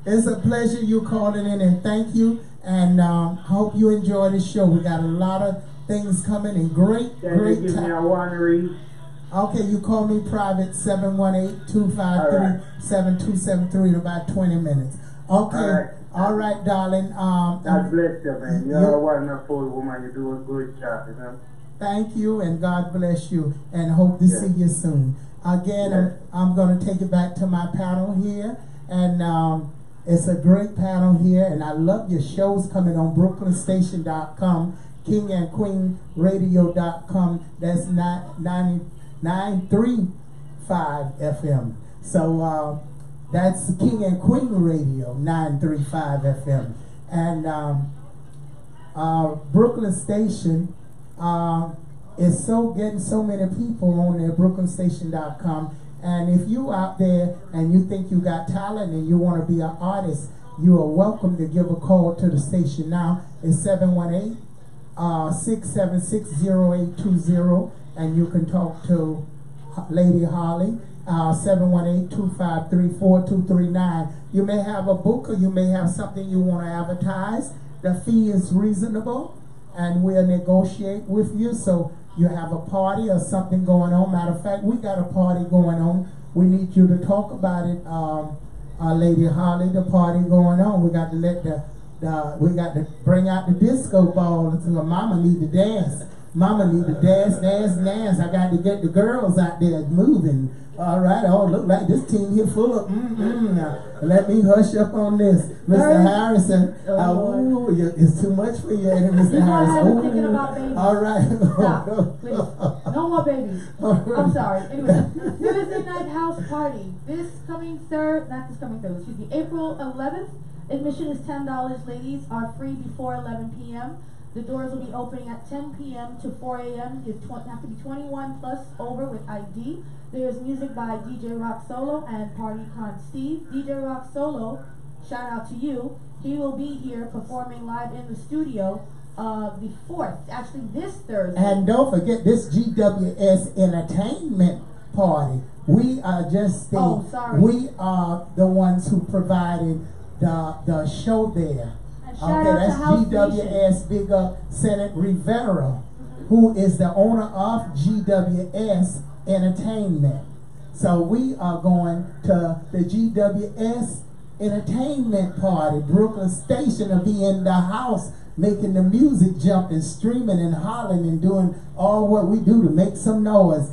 it's a pleasure you calling in, and thank you. And hope you enjoy the show. We got a lot of things coming in. Great Can you give me a one read? Okay, you call me private, 718-253-7273 in about 20 minutes. Okay, all right, darling. God bless you, man. You're a wonderful woman. You do a good job, you know. Thank you, and God bless you, and hope to see you soon. Again, I'm going to take it back to my panel here, and it's a great panel here, and I love your shows coming on BrooklynStation.com, KingandQueenRadio.com. That's 935 FM. So that's King and Queen Radio, 935 FM. And Brooklyn Station is getting so many people on there, BrooklynStation.com. And if you out there and you think you got talent and you want to be an artist, you are welcome to give a call to the station now. It's 718-676-0820, and you can talk to Lady Holly, 718-253-4239. You may have a book, or you may have something you want to advertise. The fee is reasonable, and we'll negotiate with you. So you have a party or something going on. Matter of fact, we got a party going on. We need you to talk about it, Lady Holly. The party going on. We got to let we got to bring out the disco ball until Mama need to dance. Mama need to dance. I got to get the girls out there moving. All right. Oh, look like this team here full of Now, let me hush up on this, Mr. Harrison. It's too much for you, Mr. Harrison. Thinking about babies. All right. Stop, please. No more babies. I'm sorry. Anyway, Thursday night house party. Excuse me, April 11th. Admission is $10. Ladies are free before 11 p.m. The doors will be opening at 10 p.m. to 4 a.m. You have to be 21 plus over with ID. There's music by DJ Rock Solo and Party Con Steve. DJ Rock Solo, shout out to you. He will be here performing live in the studio the 4th, actually this Thursday. And don't forget this GWS Entertainment Party. We are just we are the ones who provided the show there. Okay, that's GWS. Big up Senate Rivera. who is the owner of GWS Entertainment. So we are going to the GWS Entertainment Party. Brooklyn Station will be in the house making the music jump and streaming and hollering and doing all what we do to make some noise.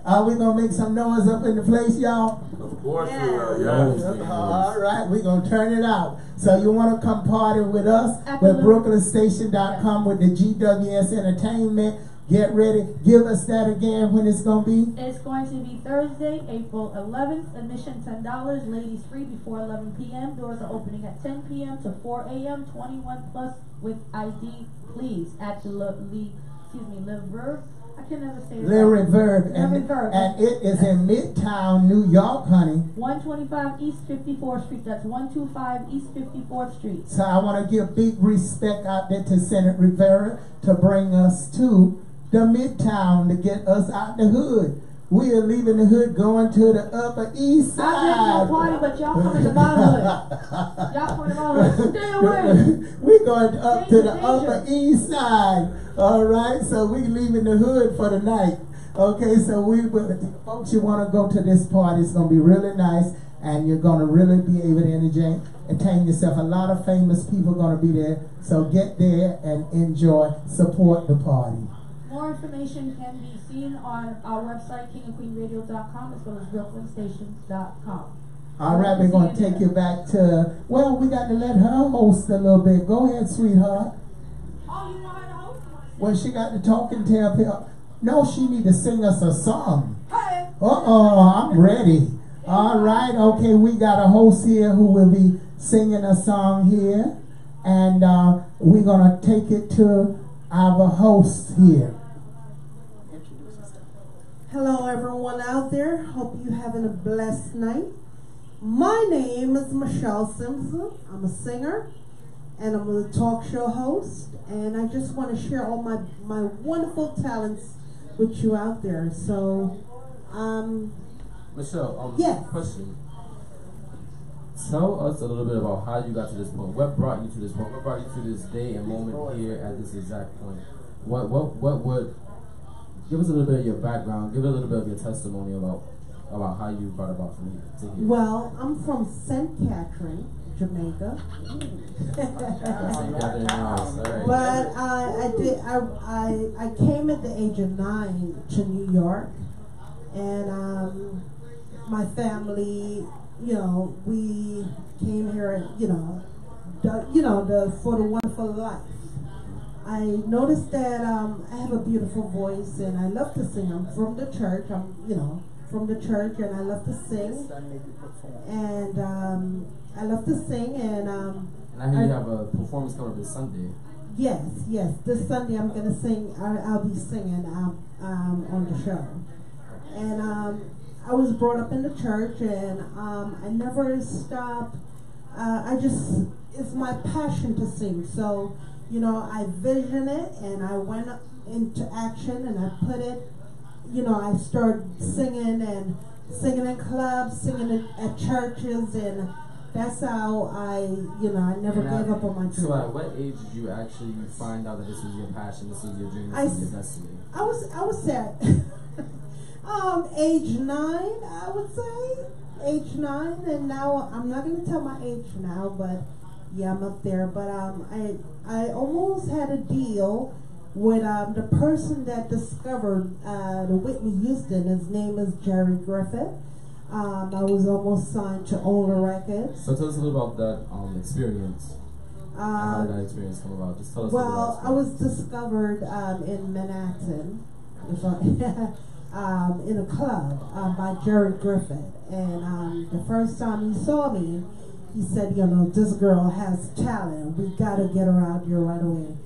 Are we going to make some noise up in the place, y'all? Of course we will, yes. All right, we're going to turn it out. So you want to come party with us with BrooklynStation.com with the GWS Entertainment. Get ready. Give us that again when it's going to be. It's going to be Thursday, April 11th. Admission $10. Ladies free before 11 p.m. Doors are opening at 10 p.m. to 4 a.m. 21 plus with ID, please. At the Le Verve. I can never say it. Le Reverb. And it is in Midtown, New York, honey. 125 East 54th Street. That's 125 East 54th Street. So I want to give big respect out there to Senator Rivera to bring us to the Midtown to get us out the hood. We are leaving the hood going to the Upper East Side. I'm party, but y'all coming to my hood. Y'all coming to my hood. Stay away. We're going up to the Upper East Side. All right, so we leaving the hood for the night. Okay, so folks, you want to go to this party. It's going to be really nice, and you're going to really be able to entertain yourself. A lot of famous people are going to be there, so get there and enjoy, support the party. More information can be seen on our website, kingandqueenradio.com, as well as brooklynstations.com. All right, we're going to take you back to, well, we got to let her host a little bit. Go ahead, sweetheart. Oh, you know how to host? Well, she got to talk and tell people. No, she need to sing us a song. Hey. I'm ready. All right, okay, we got a host here who will be singing a song here. And we're going to take it to our host here. Hello everyone out there. Hope you're having a blessed night. My name is Michelle Simpson. I'm a singer and I'm a talk show host, and I just want to share all my wonderful talents with you out there. So Michelle, yes. Question. Tell us a little bit about how you got to this point. What brought you to this point? What brought you to this day and moment here at this exact point? What would give us a little bit of your background, give us a little bit of your testimony about how you brought about from here to here. Well, I'm from St. Catherine, Jamaica. But I came at the age of 9 to New York, and my family, we came here, for the wonderful life. I noticed that I have a beautiful voice and I love to sing. I'm from the church. I'm from the church, and I love to sing. And I love to sing. And I hear you have a performance coming up this Sunday. Yes. This Sunday I'm gonna sing. I'll be singing on the show. And I was brought up in the church, and I never stopped. It's my passion to sing. So, I vision it, and I went into action, and I put it, I started singing in clubs, singing at churches, and that's how I never gave up on my dream. So at what age did you actually find out that this was your passion, this was your dream, this was your destiny? I was at age 9, I would say. Age 9, and now I'm not going to tell my age now, but yeah, I'm up there. But I almost had a deal with the person that discovered the Whitney Houston. His name is Jerry Griffith. I was almost signed to Ola Records. So tell us a little about that experience. How did that experience come about? Just tell us. Well, I was discovered in Manhattan, in a club by Jerry Griffith, and the first time he saw me, he said, this girl has talent. We gotta get her out here right away.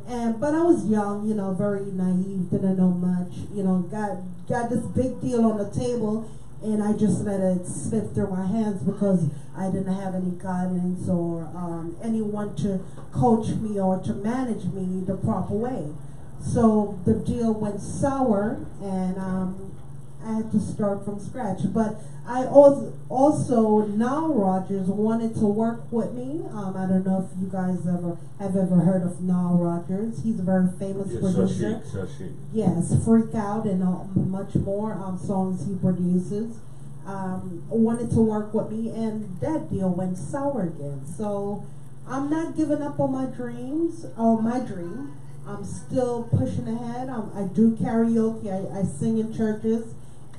But I was young, very naive, didn't know much. Got this big deal on the table, and I just let it slip through my hands because I didn't have any guidance or anyone to coach me or to manage me the proper way. So the deal went sour, and I had to start from scratch. But I also Nile Rodgers wanted to work with me. I don't know if you guys have ever heard of Nile Rodgers. He's a very famous producer. So chic. Yes, Freak Out and much more songs he produces. Wanted to work with me, and that deal went sour again. So I'm not giving up on my dreams or my dream. I'm still pushing ahead. I do karaoke. I sing in churches,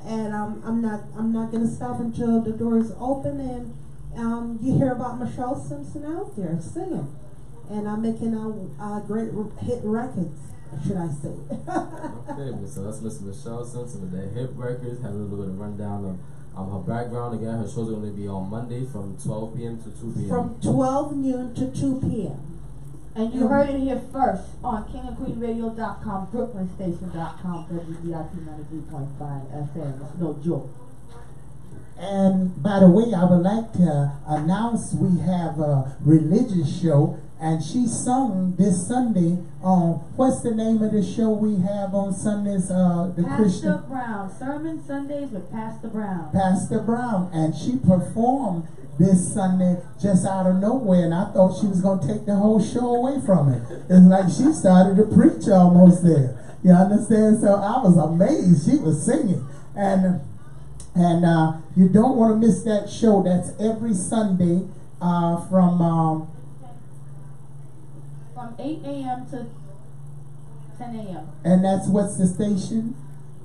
and I'm not gonna stop until the doors open and you hear about Michelle Simpson out there singing, and I'm making great hit records. Should I say? Okay, so that's Miss Michelle Simpson with the hit records. Had a little bit of rundown of her background. Again, her shows are going to be on Monday from 12 p.m. to 2 p.m. From 12 noon to 2 p.m. And you heard it here first on kingandqueenradio.com, brooklynstation.com, WVIP 93.5 FM. It's no joke. And by the way, I would like to announce we have a religious show, and she sung this Sunday on, what's the name of the show we have on Sundays? The Pastor Christian Brown, Sermon Sundays with Pastor Brown. Pastor Brown, and she performed this Sunday just out of nowhere, and I thought she was going to take the whole show away from it. It's like she started to preach almost there. You understand? So I was amazed. She was singing. And you don't want to miss that show. That's every Sunday from 8 a.m. to 10 a.m. And that's what's the station?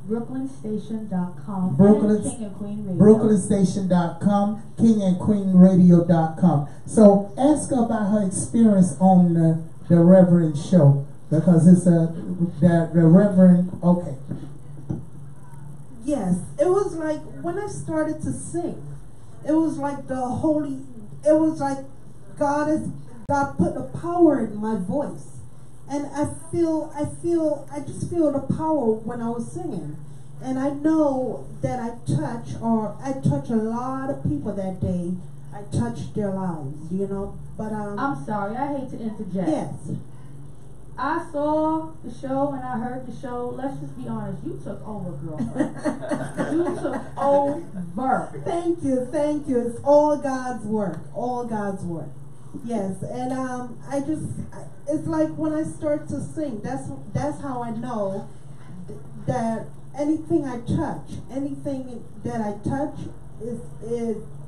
brooklynstation.com. Brooklyn, King and Queen Radio. brooklynstation.com, kingandqueenradio.com. So ask her about her experience on the Reverend show, because it's the Reverend. Okay. Yes, it was like when I started to sing, it was like it was like God put a power in my voice. And I just feel the power when I was singing. And I know that I touch a lot of people that day. I touched their lives, you know. But I'm sorry, I hate to interject. Yes. I saw the show and I heard the show. Let's just be honest. You took over, girlfriend. You took over. Thank you. It's all God's work. All God's work. Yes, and it's like when I start to sing, that's how I know that anything I touch is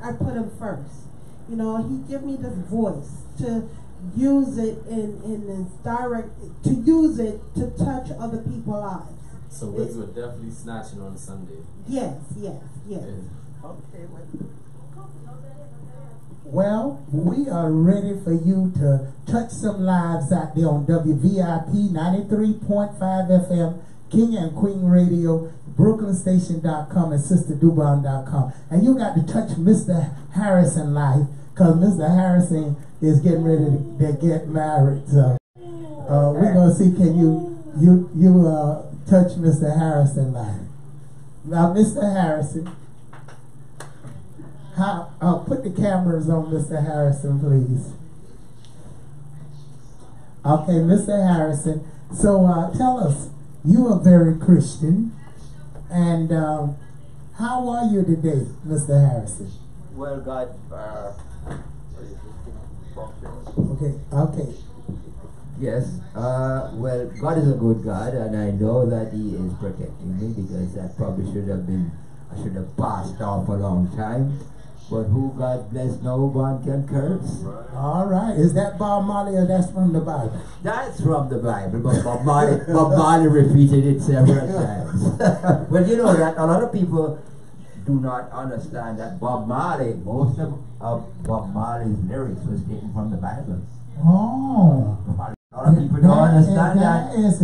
I put him first. You know, he give me this voice to use it in this direct, to use it to touch other people's lives. So wigs were definitely snatching on Sunday. Yes. Okay, well, we are ready for you to touch some lives out there on WVIP 93.5 FM, King and Queen Radio, brooklynstation.com, and SisterDobong.com. And you got to touch Mr. Harrison live, because Mr. Harrison is getting ready to get married. So we're going to see, can you touch Mr. Harrison live. Now, Mr. Harrison, put the cameras on Mr. Harrison, please. Okay, Mr. Harrison. So tell us, you are very Christian, and how are you today, Mr. Harrison? Well, God, Okay. Yes, well, God is a good God, and I know that He is protecting me, because I probably I should have passed off a long time. But who God bless, no one can curse. All right. Is that Bob Marley, or that's from the Bible? That's from the Bible, but Bob Marley repeated it several times. Well, you know that a lot of people do not understand that Bob Marley, most of Bob Marley's lyrics was taken from the Bible. Oh. A lot of people don't understand that. Yes.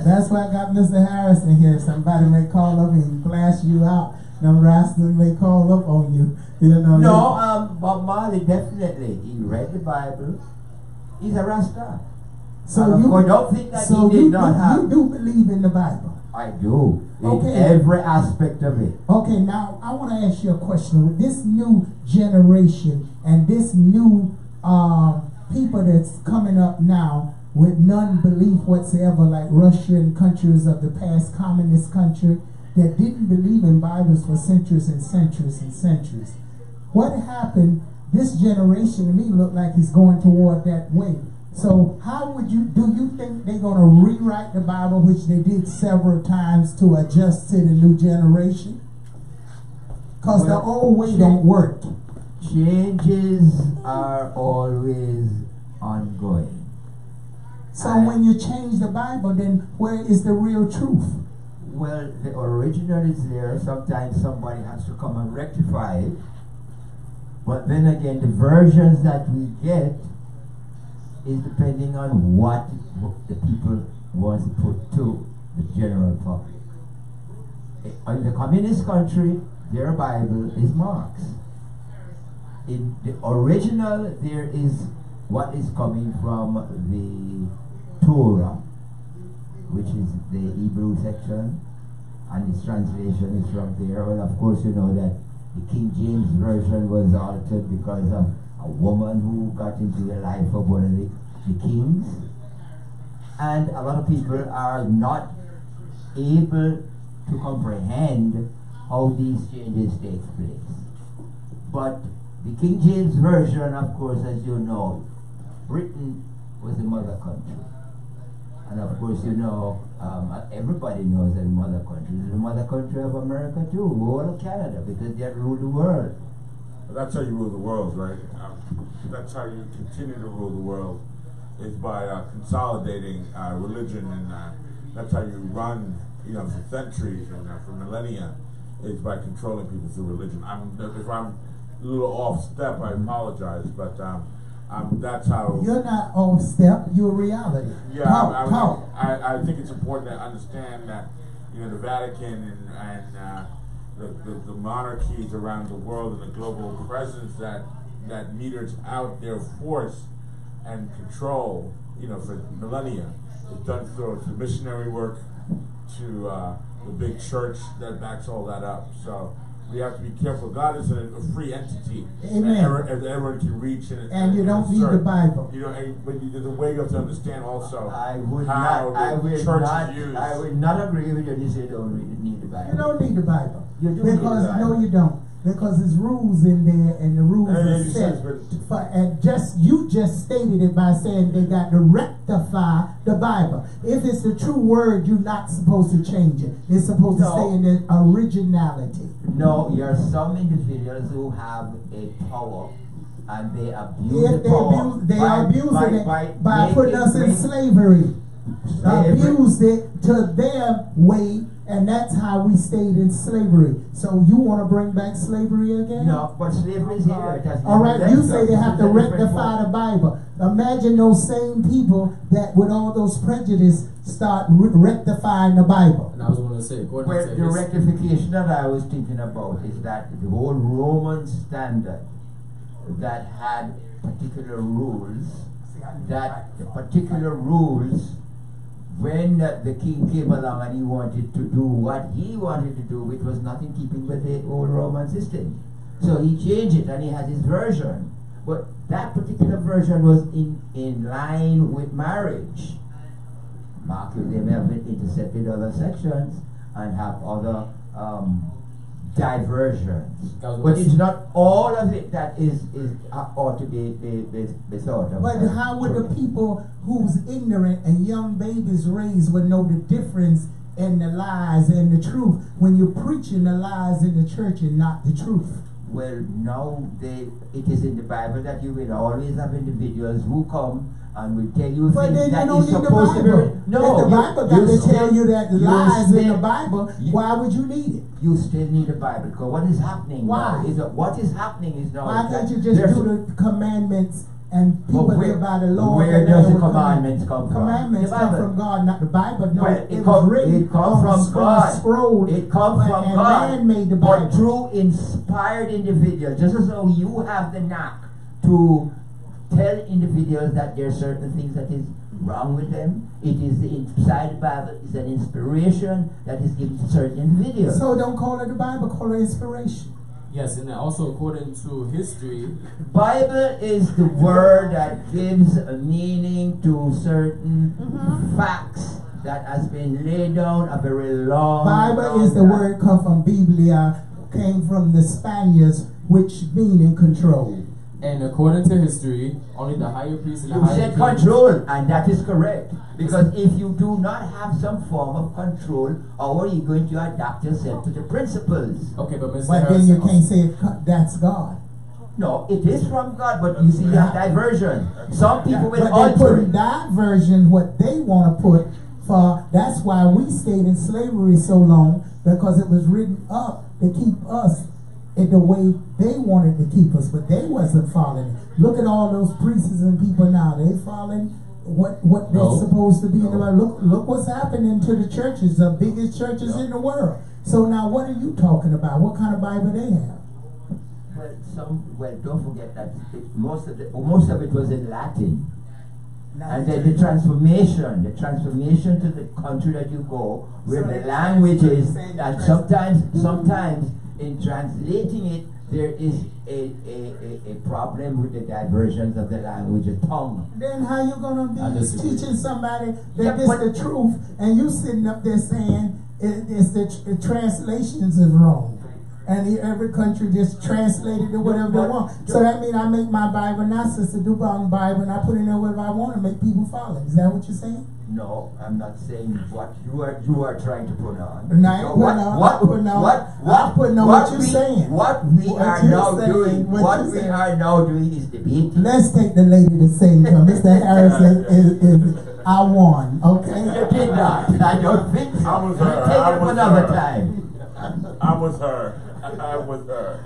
That's why I got Mr. Harrison here. Somebody may call up and flash you out. Them rascals may call up on you. You know. No, Bob Marley definitely. He read the Bible. He's a Rasta. So you don't think that he did not have. You do believe in the Bible? I do. Okay. In every aspect of it. Okay, now I want to ask you a question. With this new generation and this new people that's coming up now with non-belief whatsoever, like Russian countries of the past, communist country, that didn't believe in Bibles for centuries and centuries and centuries. What happened? This generation to me look like it's going toward that way. So how would you, do you think they're going to rewrite the Bible, which they did several times, to adjust to the new generation? Because the old way don't work. Changes are always ongoing. So when you change the Bible, then where is the real truth? Well, the original is there. Sometimes somebody has to come and rectify it. But then again, the versions that we get is depending on what the people want to put to the general public. In the communist country, their Bible is Marx. In the original, there is what is coming from the Torah, which is the Hebrew section, and its translation is from there. Well, of course, you know that the King James Version was altered because of a woman who got into the life of one of the kings. And a lot of people are not able to comprehend how these changes take place. But the King James Version, of course, as you know, Britain was the mother country. And of course, you know, everybody knows that the mother country is the mother country of America too, all of Canada, because they rule the world. That's how you rule the world, right? That's how you continue to rule the world, is by consolidating religion, and that's how you run, you know, for centuries and for millennia, is by controlling people through religion. If I'm a little off step, I apologize, but that's how. You're not off step, you're reality. Yeah, I think it's important to understand that, you know, the Vatican and the monarchies around the world and the global presence that meters out their force and control, you know, for millennia. It's done through the missionary work to the big church that backs all that up. So we have to be careful. God is a free entity. Amen. That everyone can reach. And you don't need the Bible. You know, but there's a way you have to understand also I would how not, the church is used. I would not agree with you. You say don't need the Bible. You don't need the Bible. You do because need the Bible. No, you don't. Because there's rules in there, and the rules are set. And you just stated it by saying they got to rectify the Bible. If it's the true word, you're not supposed to change it. It's supposed to stay in the originality. No, there are some individuals who have a power, and they abuse the power. They are abusing it by putting us in slavery. Abused it to their way. And that's how we stayed in slavery. So you want to bring back slavery again? No, but slavery is here. All right, you say they have to rectify the Bible. Imagine those same people that with all those prejudice start rectifying the Bible. And I was going to say, the rectification that I was thinking about is that the whole Roman standard that had particular rules, that the particular rules, when the king came along and he wanted to do what he wanted to do, which was not in keeping with the old Roman system. So he changed it and he had his version. But that particular version was in line with marriage. Mark, they may have intercepted other sections and have other diversions. But it's not all of it that is ought to be thought of. But how would the people who's ignorant and young babies raised would know the difference in the lies and the truth when you're preaching the lies in the church and not the truth? Well, now it is in the Bible that you will always have individuals who come and will tell you but things then that you is don't need supposed the to Bible. be. No, if the Bible got to tell you that lies in the Bible, why would you need it? You still need the Bible because what is happening Why? now is what is happening is now. Why can't you just do the commandments and people live by the law? Where does the commandments come from? Commandments come from God, not the Bible. No, well, it was written it comes from God. Scroll, it comes from and God. Man made the Bible. But through inspired individuals, just as though you have the knack to tell individuals that there are certain things that is wrong with them. It is inside the Bible is an inspiration that is given to certain individuals. So don't call it the Bible, call it inspiration. Yes, and also according to history, Bible is the word that gives a meaning to certain facts that has been laid down a very long Bible is the time. word come from Biblia, came from the Spaniards, which mean in control. And according to history, only the higher priest and the You higher said king- control, and that is correct. Because if you do not have some form of control, how are you going to adapt yourself to the principles? Okay, but Mr. But then you can't say that's God. No, it is from God, but you see, you have diversion. Some people will But they alter put it. that version what they want to put for. That's why we stayed in slavery so long, because it was written up to keep us in the way they wanted to keep us, but they wasn't following it. Look at all those priests and people now; they following what they're supposed to be in the world. Look what's happening to the churches, the biggest churches in the world. So now, what are you talking about? What kind of Bible they have? Well, don't forget that most of it was in Latin. And then the transformation to the country that you go, where the language is, and sometimes in translating it, there is a problem with the diversions of the language of tongue. Then how you gonna be teaching somebody that Yeah, this the truth, and you sitting up there saying the translations is wrong, and every country just translated it whatever they want. So that means I make my Bible, not Sister Dobong Bible, and I put in there whatever I want to make people follow. Is that what you're saying? No, I'm not saying what you are trying to put on. No, I ain't putting on. I'm putting on what you're saying. What we are now doing is debating. Let's take the lady to sing. Mr. Harris is I won. Okay. You did not. I don't think so. I was her. Take I it was another her. time. I was her. I was her.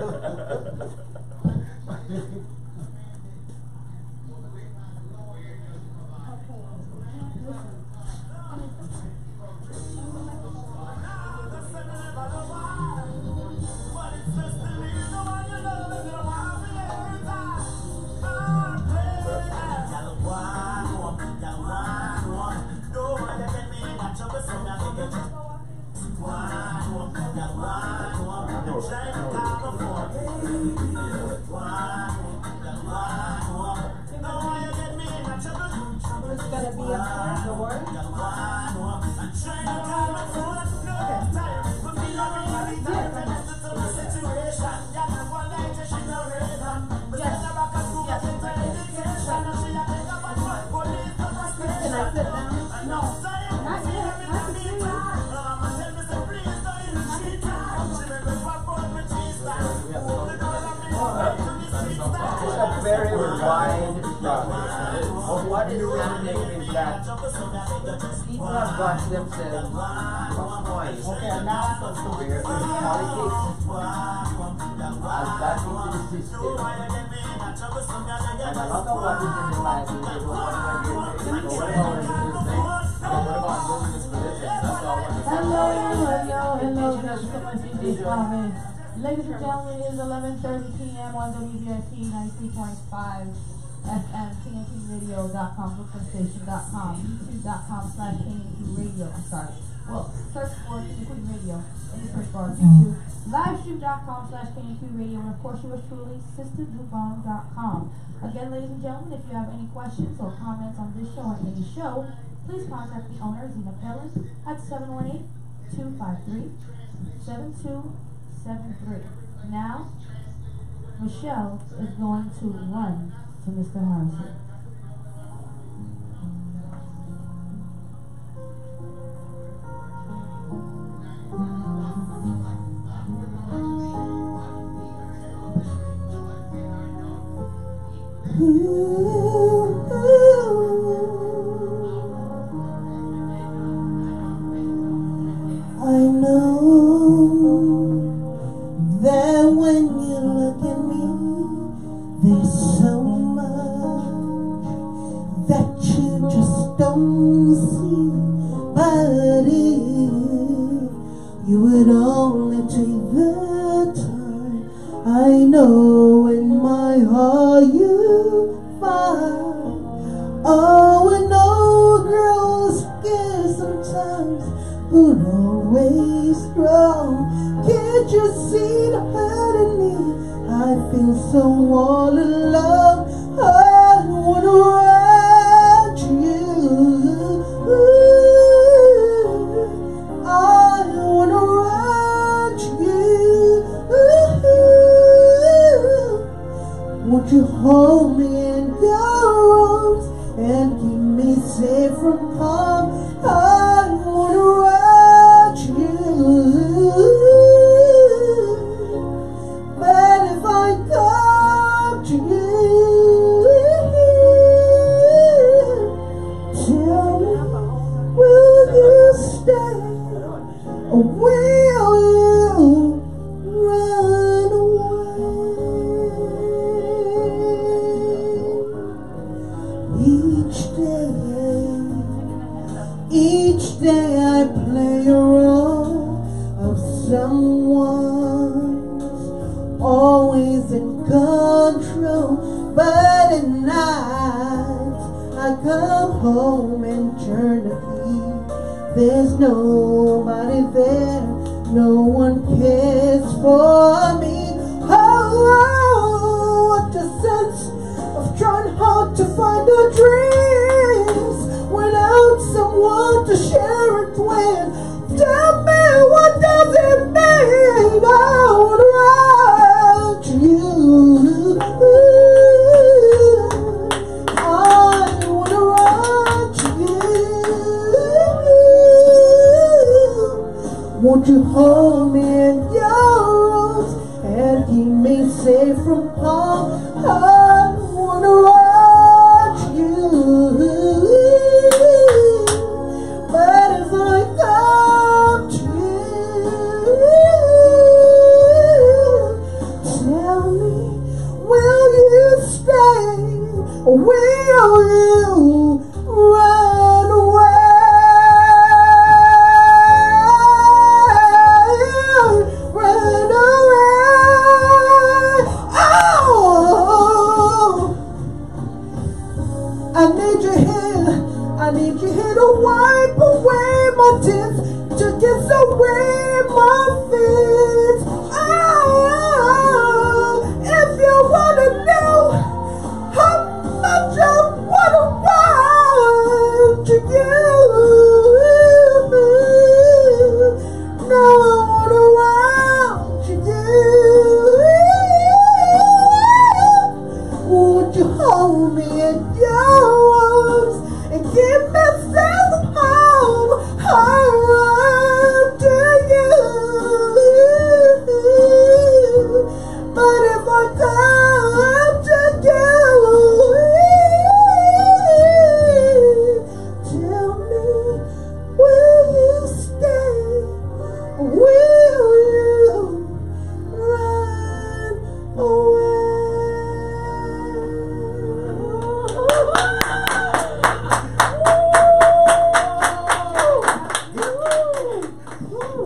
Very wide but what is happening is that people have got themselves from point where politics has got into the system, and a lot of what is in the Bible they don't want to get into. What about Hello. Ladies and gentlemen, it is 11:30 p.m. on WVIP 93.5 FM, KNQRadio.com, BrooklynStation.com, YouTube.com/KNQRadio. I'm sorry. Well, search for KNQ Radio in the search bar. YouTube, livestream.com/KNQRadio, and of course, yours truly, SisterDobong.com. Again, ladies and gentlemen, if you have any questions or comments on this show or any show, please contact the owner, Zena Pellis, at 718-253-7273. Now, Michelle is going to run to Mr. Harrison. I know that when you look at me, there's so much that you just don't see. But if you would only take the time, I know in my heart you find. Oh, I know girls scared sometimes, but always strong. Can't you see the hurt in me? I feel so all alone. I wanna run to you. Ooh. Won't you hold me in your arms and keep me safe from harm? I wanna watch you. But if I come to you, tell me, will you stay or will you run away? Each day I play a role of someone's always in control, but at night I come home and turn the key. There's nobody there, no one cares for me. Oh, what a sense of trying hard to find our dreams without someone to share it with. Tell me, what does it mean? I would write to you. I would write to you. Won't you hold me in your arms and keep me safe from harm? I wanna write to you. But if I come to you, tell me, will you stay or will you run away? Run away. Oh, I need you here. I need you here to wipe away my tears, to kiss away my fears. Oh, if you wanna know how much I wanna run to you, no, I wanna run to you. Won't you hold me in your arms and keep me safe from harm? I run to you. But if I come to you, tell me, will you stay? Will you run away?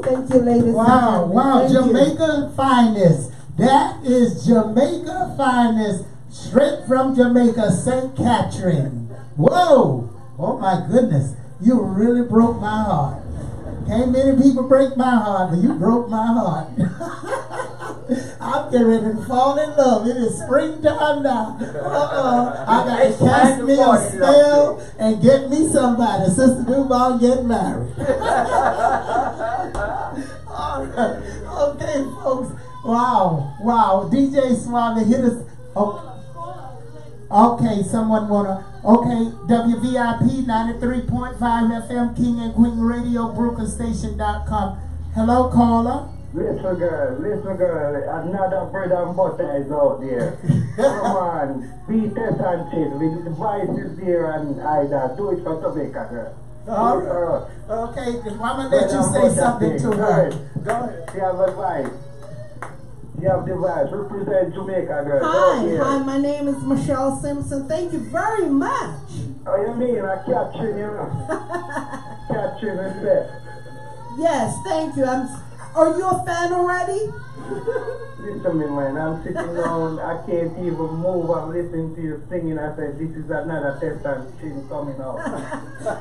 Thank you, ladies. Wow, wow, Thank you. Jamaica finest. That is Jamaica finest, straight from Jamaica, St. Catherine. Whoa, oh my goodness, you really broke my heart. Can't many people break my heart, but you broke my heart. I'm getting ready to fall in love. It is springtime now. I got to cast me a spell and get me somebody. Sister Dobong get married. All right. Okay, folks. Wow. Wow. DJ Suave hit us. Oh. Okay, someone wanna. Okay, WVIP 93.5 FM, King and Queen Radio, BrooklynStation.com. Hello, caller. Listen, girl, another bread and butter is out there. Come on, be test and chill. The device is there and either do it for Jamaica, girl. All right. Okay, I'm gonna let you say something to her. Go ahead. You have advice. You have the vibe. Represent Jamaica, girl. Hi, my name is Michelle Simpson. Thank you very much. Oh, you mean I capturing you? Capturing is best. Yes, thank you. Are you a fan already? Listen to me, man. I'm sitting down. I can't even move. I'm listening to you singing. I said, this is another test and chin coming out.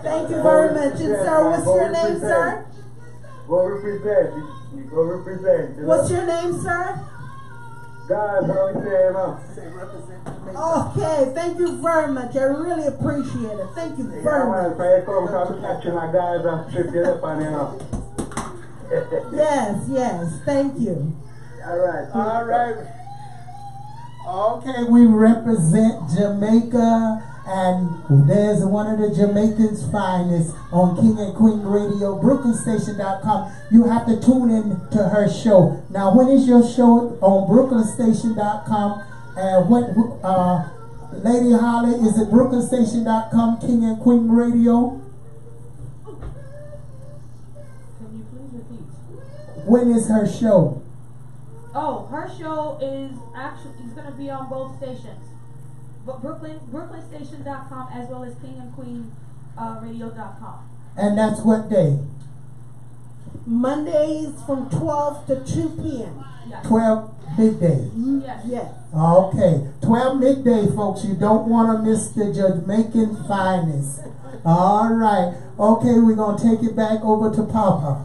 Thank you very much. And sir, what's your name, sir? Go represent. You go represent. You What's know? your name, sir? God, how we say, you know? Okay, thank you very much. I really appreciate it. Thank you very much. If I come from catching a guys and strip you up and you know. Yes, thank you. All right. Okay, we represent Jamaica, and there's one of the Jamaicans' finest on King and Queen Radio, BrooklynStation.com. You have to tune in to her show. Now, when is your show on BrooklynStation.com? Lady Holly, is it BrooklynStation.com, King and Queen Radio? Can you please repeat? When is her show? Oh, her show is going to be on both stations. But BrooklynStation.com as well as King and Queen Radio.com. And that's what day? Mondays from 12 to 2 p.m. Yes. 12 midday. Yes. Yes. Okay, 12 midday, folks. You don't want to miss the Jamaican finest. All right. Okay, we're going to take it back over to Papa.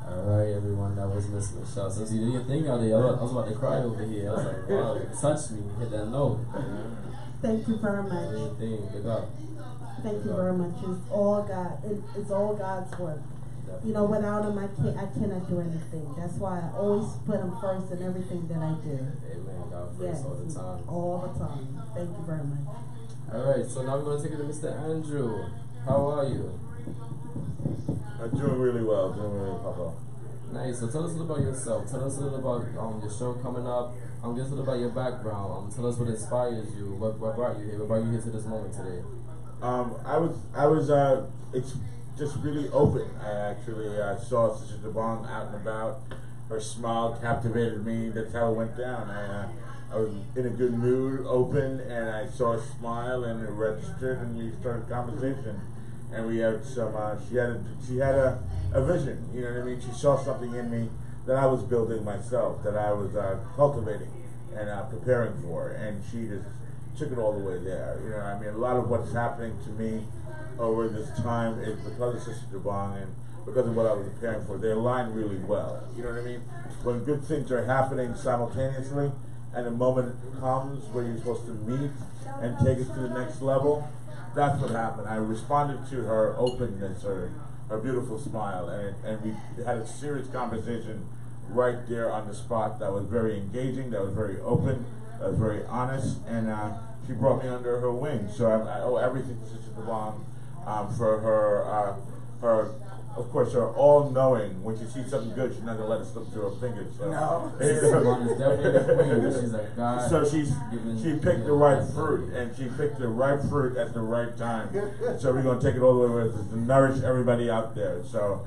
Alright, everyone, that was Miss Michelle. So, you did your thing out there. I was about to cry over here. I was like, wow, it touched me. Hit that note. Thank you very much. Good thing. Big up. Thank you very much. It's all God. It's all God's work. You know, without him, I cannot do anything. That's why I always put him first in everything that I do. Amen. God first all the time. All the time. Thank you very much. Alright, so now we're going to take it to Mr. Andrew. How are you? I'm doing really well. Papa. Nice. So tell us a little about yourself. Tell us a little about your show coming up. Just a little about your background. Tell us what inspires you. What brought you here? What brought you here to this moment today? I was it's just really open. I actually saw Sister Dobong out and about. Her smile captivated me. That's how it went down. I was in a good mood, open, and I saw a smile, and it registered, and we started a conversation. And we had some. She had a vision. You know what I mean? She saw something in me that I was building myself, that I was cultivating and preparing for, and she just took it all the way there. You know, I mean, a lot of what's happening to me over this time is because of Sister Dobong and because of what I was preparing for. They align really well. You know what I mean? When good things are happening simultaneously, and a moment comes where you're supposed to meet and take it to the next level. That's what happened. I responded to her openness, her beautiful smile, and we had a serious conversation right there on the spot that was very engaging, that was very open, that was very honest, and she brought me under her wing. So I owe everything to Sister Dobong for her, of course, her all-knowing. When she sees something good, she's not going to let it slip through her fingers. So. No. So she picked the right fruit, and she picked the right fruit at the right time. So we're going to take it all the way with us to nourish everybody out there. So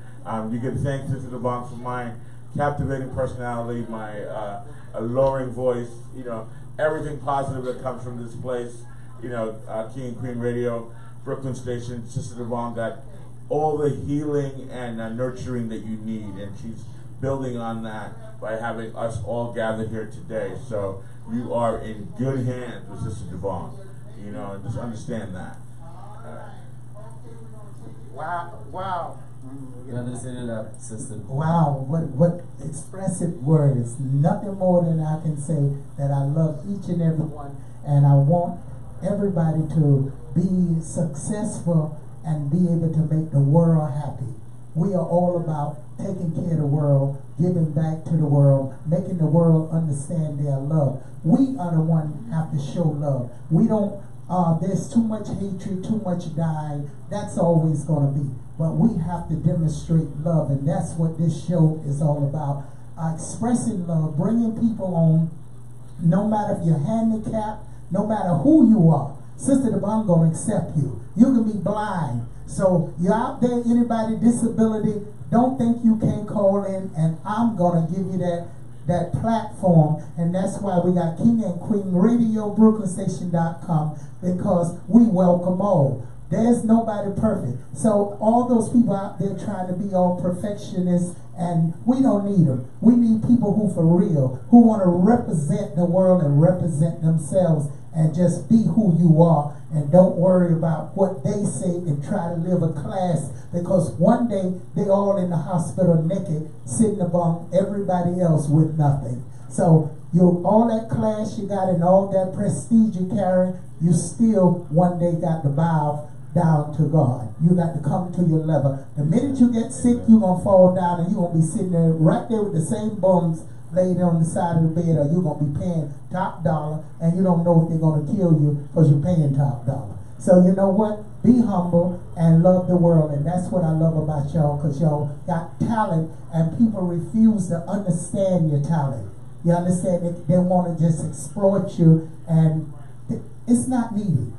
you can thank Sister Dobong for my captivating personality, my alluring voice, you know, everything positive that comes from this place, you know, King and Queen Radio, Brooklyn Station, Sister Dobong got all the healing and nurturing that you need, and she's building on that by having us all gathered here today. So you are in good hands with Sister Dobong, you know, and just understand that. Wow. You understand that, Sister? Wow, what expressive words. Nothing more than I can say that I love each and every one, and I want everybody to be successful and be able to make the world happy. We are all about taking care of the world, giving back to the world, making the world understand their love. We are the one who have to show love. We don't, there's too much hatred, too much dying. That's always going to be. But we have to demonstrate love, and that's what this show is all about. Expressing love, bringing people on, no matter if you're handicapped, no matter who you are. Sister Dobong gonna accept you. You can be blind. So you're out there, anybody disability, don't think you can't call in, and I'm gonna give you that platform, and that's why we got King and Queen Radio, BrooklynStation.com, because we welcome all. There's nobody perfect. So all those people out there trying to be all perfectionists, and we don't need them. We need people who for real, who want to represent the world and represent themselves and just be who you are, and don't worry about what they say and try to live a class, because one day they all in the hospital naked, sitting among everybody else with nothing. So you all that class you got and all that prestige you carry, you still one day got to bow down to God. You got to come to your level. The minute you get sick, you're going to fall down, and you're going to be sitting there right there with the same bums laid on the side of the bed, or you're going to be paying top dollar, and you don't know if they're going to kill you because you're paying top dollar. So you know what? Be humble and love the world, and that's what I love about y'all, because y'all got talent, and people refuse to understand your talent. You understand? They want to just exploit you, and it's not needed.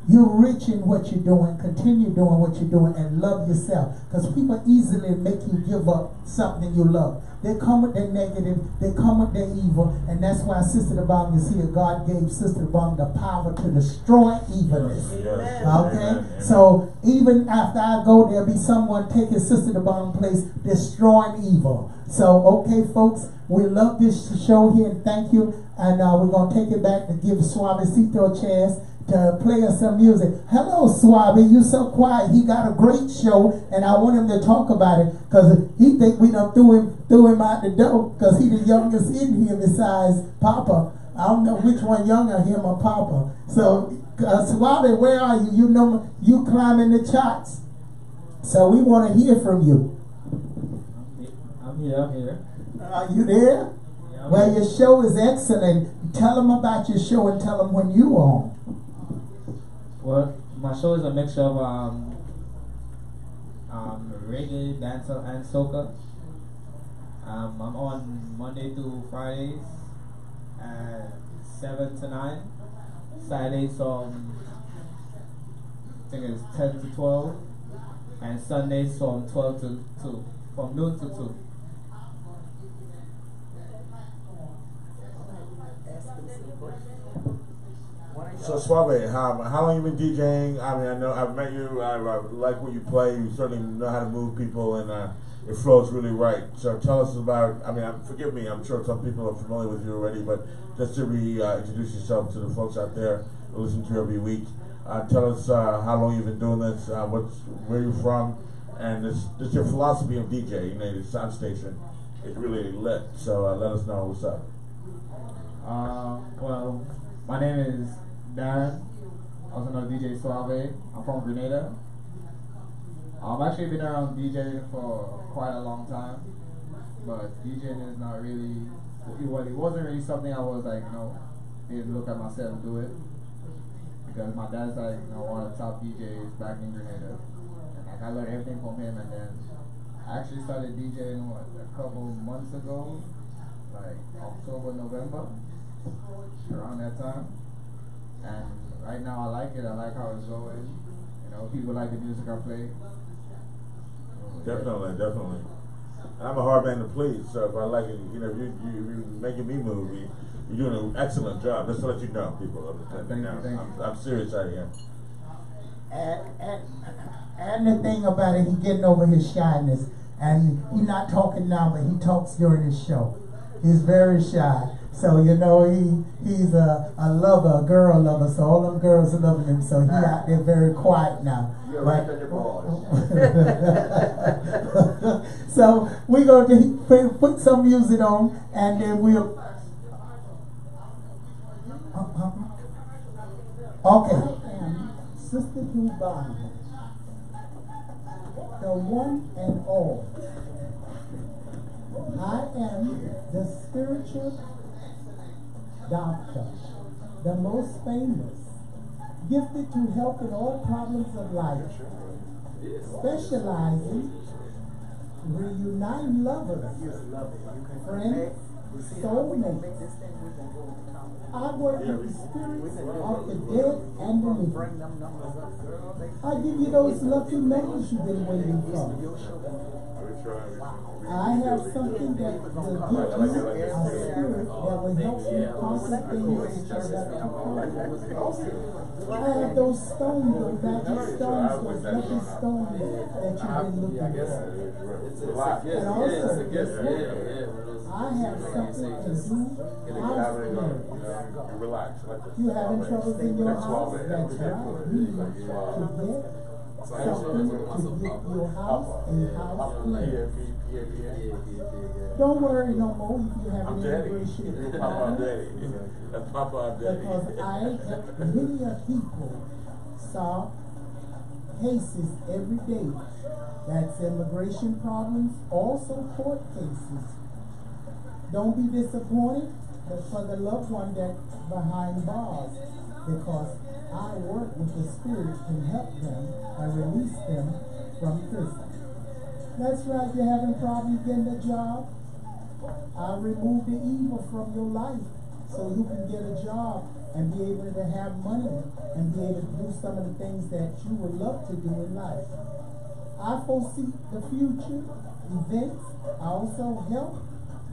You're rich in what you're doing. Continue doing what you're doing and love yourself. Because people easily make you give up something you love. They come with their negative. They come with their evil. And that's why Sister Dobong is here. God gave Sister Dobong the power to destroy evilness. Yes. Okay? Amen. So even after I go, there'll be someone taking Sister Dobong's place, destroying evil. So, okay, folks, we love this show here, and thank you. And we're going to take it back to give Suavecito a chance to play us some music. Hello, Suave. You so quiet. He got a great show, and I want him to talk about it, because he think we done threw him out the door, because he the youngest in here besides Papa. I don't know which one younger, him or Papa. So, Suave, where are you? You know you climbing the charts. So we want to hear from you. I'm here. Are you there? Yeah, well, your show is excellent. Tell them about your show and tell them when you on. Well, my show is a mixture of reggae, dancehall, and soca. I'm on Monday through Fridays at 7 to 9. Saturdays from I think it's 10 to 12, and Sundays from 12 to 2, from noon to 2. So Suave, how long you been DJing? I mean, I know I've met you. I like what you play. You certainly know how to move people, and it flows really right. So tell us about. I mean, forgive me. I'm sure some people are familiar with you already, but just to introduce yourself to the folks out there who listen to you every week. Tell us how long you've been doing this. Where you're from, and this your philosophy of DJ. You know, the sound station is really lit. So let us know what's up. Well, my name is Darren, also known as DJ Suave. I'm from Grenada. I've actually been around DJing for quite a long time, but DJing is not really, it wasn't really something I was like, didn't look at myself do it, because my dad's like, one of the top DJs back in Grenada, and like I learned everything from him. And then I actually started DJing a couple months ago, like October, November, around that time. And right now I like it. I like how it's going. People like the music I play. Definitely. I'm a hard man to please, so if I like it, you're making me move. You're doing an excellent job. Just to let you know, people. Thank you. I'm serious out here. And the thing about it, he getting over his shyness, and he's not talking now, but he talks during his show. He's very shy. So, he's a lover, a girl lover, so all them girls are loving him, so he out there very quiet now. You're right on your balls. So, we're going to put some music on, and then we'll... Okay. I am Sister Dobong, the one and all. I am the spiritual doctor, the most famous, gifted to help in all problems of life, specializing reuniting lovers, friends, soulmates. I work with the spirits of the dead and the living. I give you those lucky numbers you've been waiting for. I have something that will give you a spirit that will help you conquer things that you have to conquer. I have those stones, those magic stones, those lucky stones that you've been looking for. And also, guess what? I have something to do house cleaning. Relax. You having troubles in your house? That's right. You need to get something to get your house a house clean. Don't worry no more if you have any immigration. That's Papa Daddy. Because I help many people solve cases every day. That's immigration problems, also court cases. Don't be disappointed for the loved one that's behind bars, because I work with the Spirit to help them and release them from prison. That's right, you're having problems getting a job. I'll remove the evil from your life so you can get a job and be able to have money and be able to do some of the things that you would love to do in life. I foresee the future events. I also help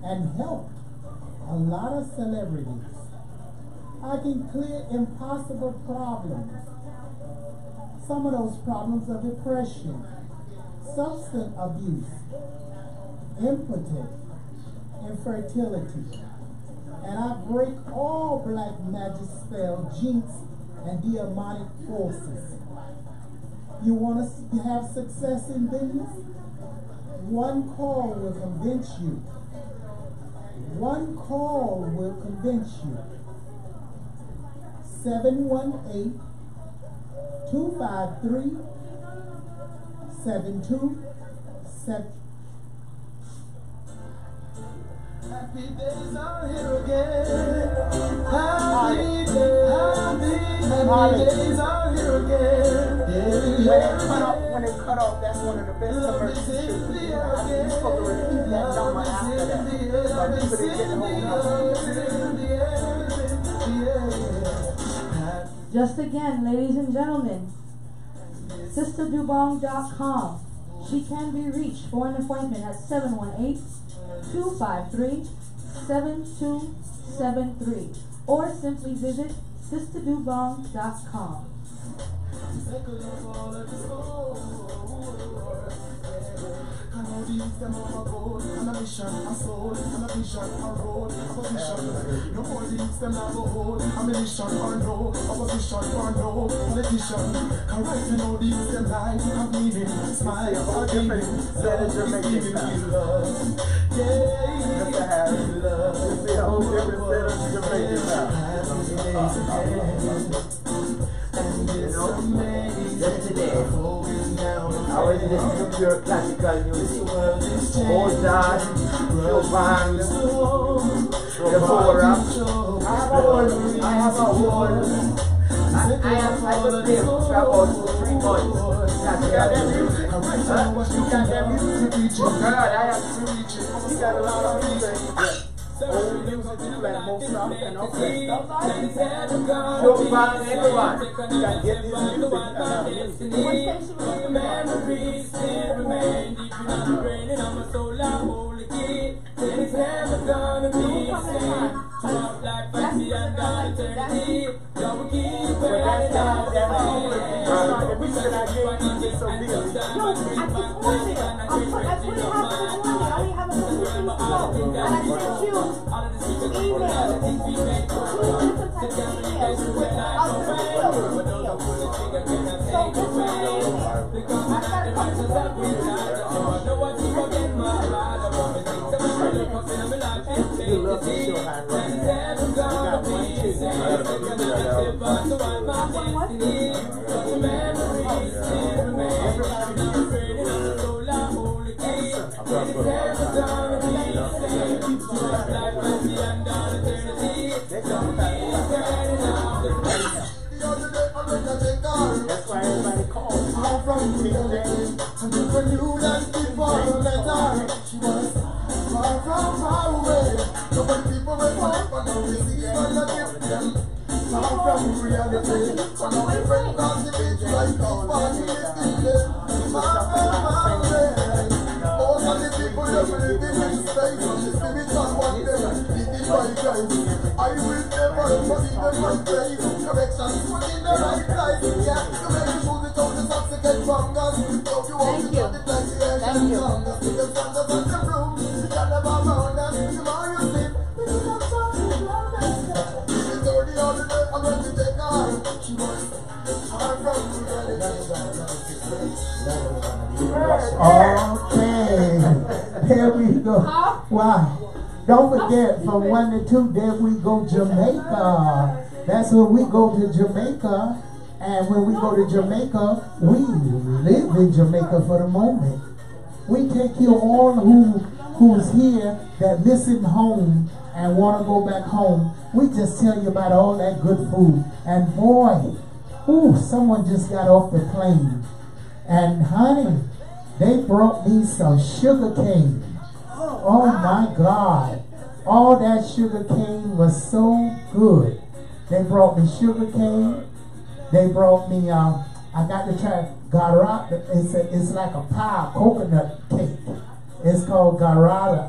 a lot of celebrities. I can clear impossible problems. Some of those problems are depression, substance abuse, impotence, infertility. And I break all black magic spell, jinx, and demonic forces. You want to have success in business? One call will convince you. One call will convince you. 718-253-7277. Happy days are here again. Happy days are here again. When it cut off, that's one of the best commercials. You're supposed to repeat that number after that. But people didn't get the whole number. Just again, ladies and gentlemen, SisterDobong.com. She can be reached for an appointment at 718-253-7273 or simply visit SisterDobong.com. Yesterday, I was listening to pure classical music. Mozart, Chopin, Deborah. I have a whole. I could play for about 3 months. Classical music. You got that music? Oh God, I have to reach it. You got a lot of music. Old music, you like most stuff and all that stuff. Chopin, everyone. You got to get this music. Memories still remain deep in my brain, and I'm a soul I hold the key. And it's never gonna be the same. Love like fancy and God eternity. Love will keep burning out the flame. We should have given you so big. I put it half this morning. I only have a few minutes to go. And I sent you email. You love the show, right? That's why everybody calls. I'm from Michigan, and you can do that before you let her. She was far from far away. So when people were born, but now we see what you give them. Far from reality, but now we friend cause the bitch like us, but we is different. Far from far away. Most of the people that will live in this space, the spiritual one day, the divine Christ. I will never put in the right place. Correction, put in the right place. Yeah, so when you move it on the top to get from us. So you want to get the plenty and get from us. You can stand up on the room. You got the bomb on us. Tomorrow you sleep. This is not something wrong. This is already all the day. I'm going to take her. She was far from Okay, here we go. Wow. Don't forget, from 1 to 2, then we go Jamaica. That's when we go to Jamaica. And when we go to Jamaica, we live in Jamaica for the moment. We take you on who who's here that missing home and want to go back home, we just tell you about all that good food. And boy, ooh, someone just got off the plane. And honey, they brought me some sugar cane. Oh my God. All that sugar cane was so good. They brought me sugar cane. They brought me, I got to try garada. It's like a pie coconut cake. It's called gasada.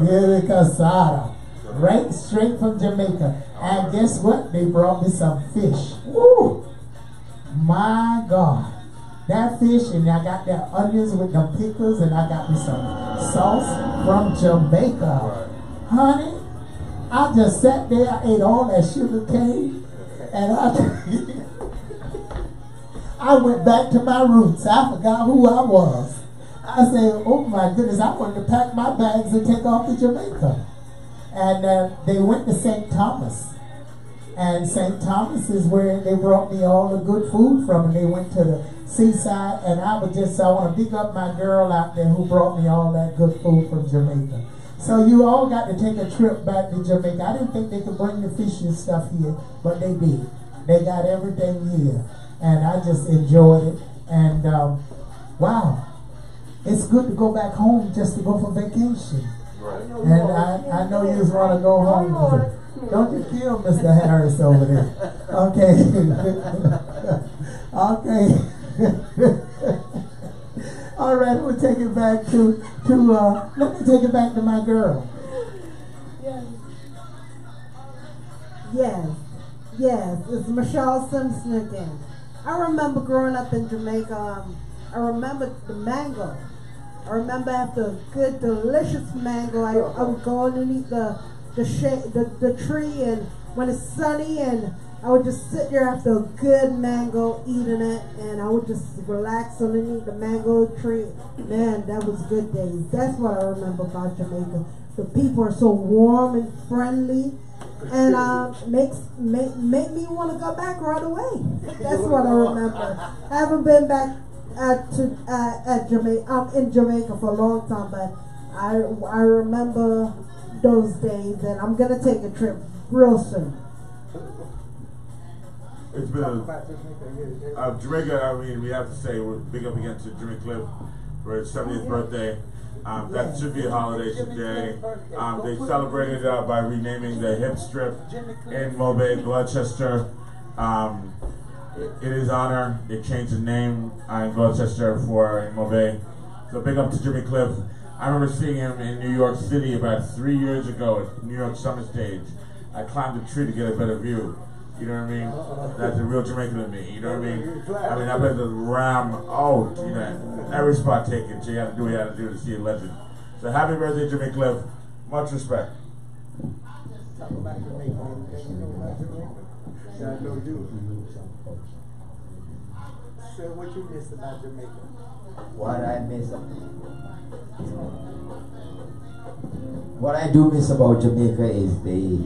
Really gasada. Right straight from Jamaica. And guess what? They brought me some fish. Woo! My God. That fish, and I got that onions with the pickles, and I got me some sauce from Jamaica. Honey, I just sat there, I ate all that sugar cane, and I went back to my roots. I forgot who I was. I said, oh my goodness, I wanted to pack my bags and take off to Jamaica. And they went to St. Thomas. And St. Thomas is where they brought me all the good food from. And they went to the seaside. And I want to big up my girl out there who brought me all that good food from Jamaica. So you all got to take a trip back to Jamaica. I didn't think they could bring the fish and stuff here, but they did. They got everything here. And I just enjoyed it. And wow, it's good to go back home just to go for vacation. Right. And I know you just want to go home. Don't you kill Mr. Harris over there. Okay. Okay. All right, we'll take it back to let me take it back to my girl. Yes, it's Michelle Simpson again. I remember growing up in Jamaica. I remember the mango. I remember after a good, delicious mango, I would go underneath the tree, and when it's sunny, and I would just sit there after a good mango, eating it, and I would just relax underneath the mango tree. Man, that was good days. That's what I remember about Jamaica. The people are so warm and friendly, and make me want to go back right away. That's what I remember. I haven't been back in Jamaica for a long time, but I remember those days, and I'm gonna take a trip real soon. It's been Jamaica. I mean, we have to say we're big up again to Jimmy Cliff for his 70th birthday. That should be a holiday today. They celebrated by renaming the hip strip in Mobay, Gloucester. In his honor, they changed the name in Gloucester in Mobay. So big up to Jimmy Cliff. I remember seeing him in New York City about 3 years ago at New York Summer Stage. I climbed a tree to get a better view. You know what I mean? That's a real Jamaican to me. You know what I mean? I mean, I bet the ram out. You know, every spot taken. So you have to do what you have to do to see a legend. So happy birthday, Jimmy Cliff. Much respect. Talk about Jamaica. I know you. So what you miss about Jamaica? What I miss, what I do miss about Jamaica is the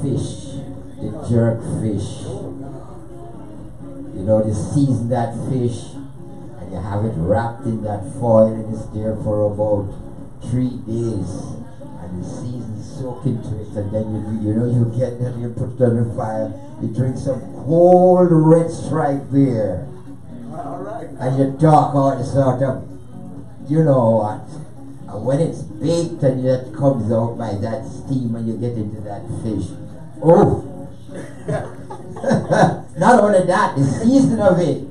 fish, the jerk fish. You know, they season that fish and you have it wrapped in that foil and it's there for about 3 days. And the season soak into it, and then you get it, you put it on the fire, you drink some cold red stripe beer. And you talk all the sort of, you know what, and when it's baked and it comes out by that steam and you get into that fish, oh! Not only that, the season of it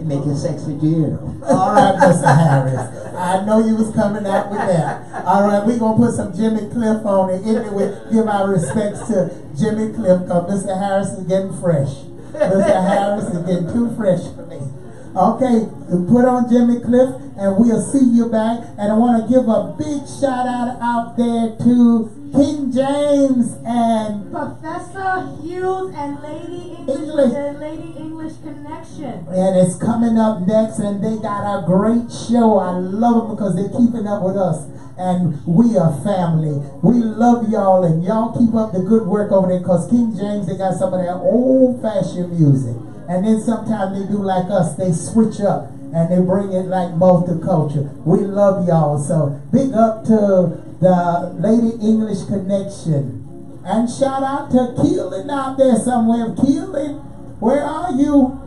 make it sexy to you. All right, Mr. Harris. I know you was coming out with that. All right, we're going to put some Jimmy Cliff on it. Anyway, give our respects to Jimmy Cliff because Mr. Harris is getting fresh. Mr. Harris is getting too fresh for me. Okay, put on Jimmy Cliff and we'll see you back. And I want to give a big shout out there to King James and Professor Hughes and Lady English Connection. And it's coming up next, and they got a great show. I love them because they're keeping up with us. And we are family. We love y'all, and y'all keep up the good work over there because King James, they got some of that old-fashioned music. And then sometimes they do like us, they switch up and they bring it like multicultural. We love y'all. So big up to the Lady English Connection. And shout out to Keelan out there somewhere. Keelan, where are you?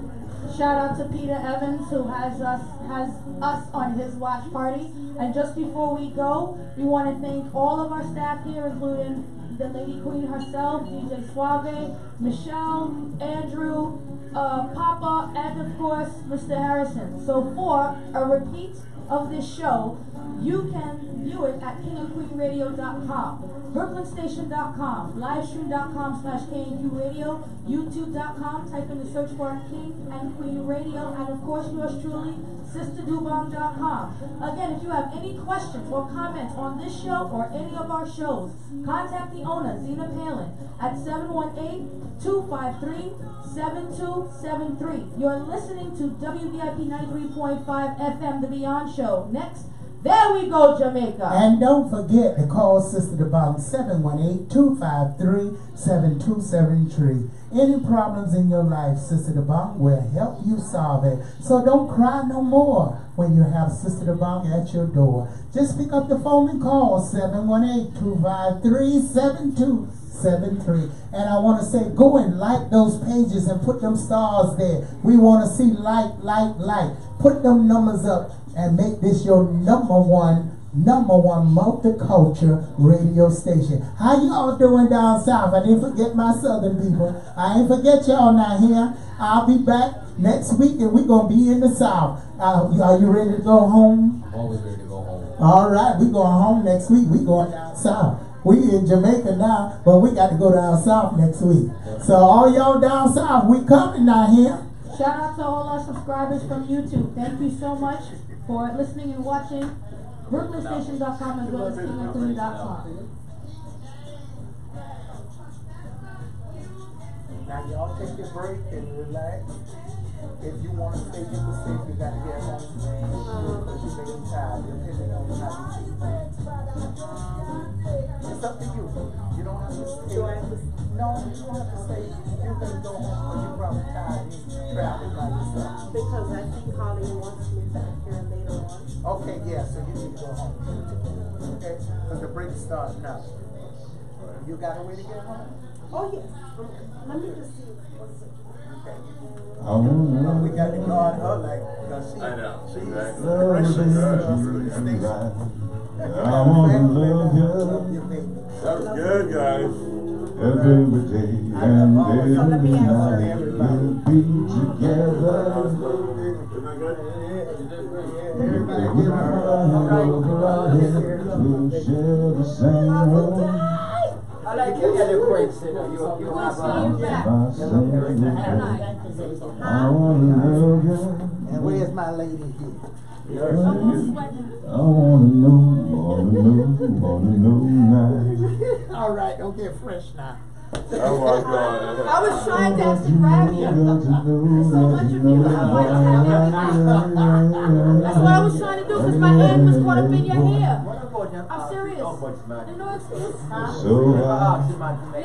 Shout out to Peter Evans, who has us on his watch party. And just before we go, we want to thank all of our staff here, including the Lady Queen herself, DJ Suave, Michelle, Andrew, Papa, and of course, Mr. Harrison. So for a repeat of this show, you can view it at kingandqueenradio.com, brooklynstation.com, livestream.com/KNQ Radio, youtube.com, type in the search bar King and Queen Radio, and of course yours truly, SisterDobong.com. Again, if you have any questions or comments on this show or any of our shows, contact the owner, Zena Palin, at 718-253-7273. You're listening to WVIP 93.5 FM, The Beyond Show. Next, there we go, Jamaica. And don't forget to call Sister Dobong 718-253-7273. Any problems in your life, Sister Dobong will help you solve it. So don't cry no more when you have Sister Dobong at your door. Just pick up the phone and call 718-253-7273. And I want to say, go and like those pages and put them stars there. We want to see like. Put them numbers up and make this your number one multicultural radio station. How y'all doing down south? I didn't forget my southern people. I ain't forget y'all now here. I'll be back next week and we're going to be in the south. Are you ready to go home? I'm always ready to go home. All right, we're going home next week. We're going down south. We in Jamaica now, but we got to go down south next week. So all y'all down south, we coming down here. Shout out to all our subscribers from YouTube. Thank you so much for listening and watching. BrooklynStation.com as well as KingandQueen.com. Now y'all take your break and relax. If you want to stay, you can stay. You got to get home because you may be tired, depending on how you feel. It's up to you. You don't have to stay. No, you don't have to stay. You can go home because you're probably tired and traveling by yourself. Because I think Holly wants me back here later on. Okay, yeah, so you need to go home. Okay? Because the break starts now. You got a way to get home? Oh, yes. Let me just see what's it. Okay. I We got to guard her like, because she's precious. I want to love you That was good, guys. every day and every night. We'll be together. We'll share the same room. I like your eloquence, you have I want to love you. And where's my lady here? I want to know now. All right, don't get fresh now. Oh my God. I was trying to grab you. There's so much of you. That's what I was trying to do because my hand was caught up in your hair. I'm serious. No excuse. So from my heart,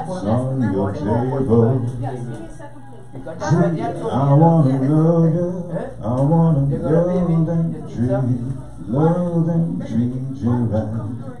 on your table. Yes, give me a second, please. I want to love you. I want to love and treat you right.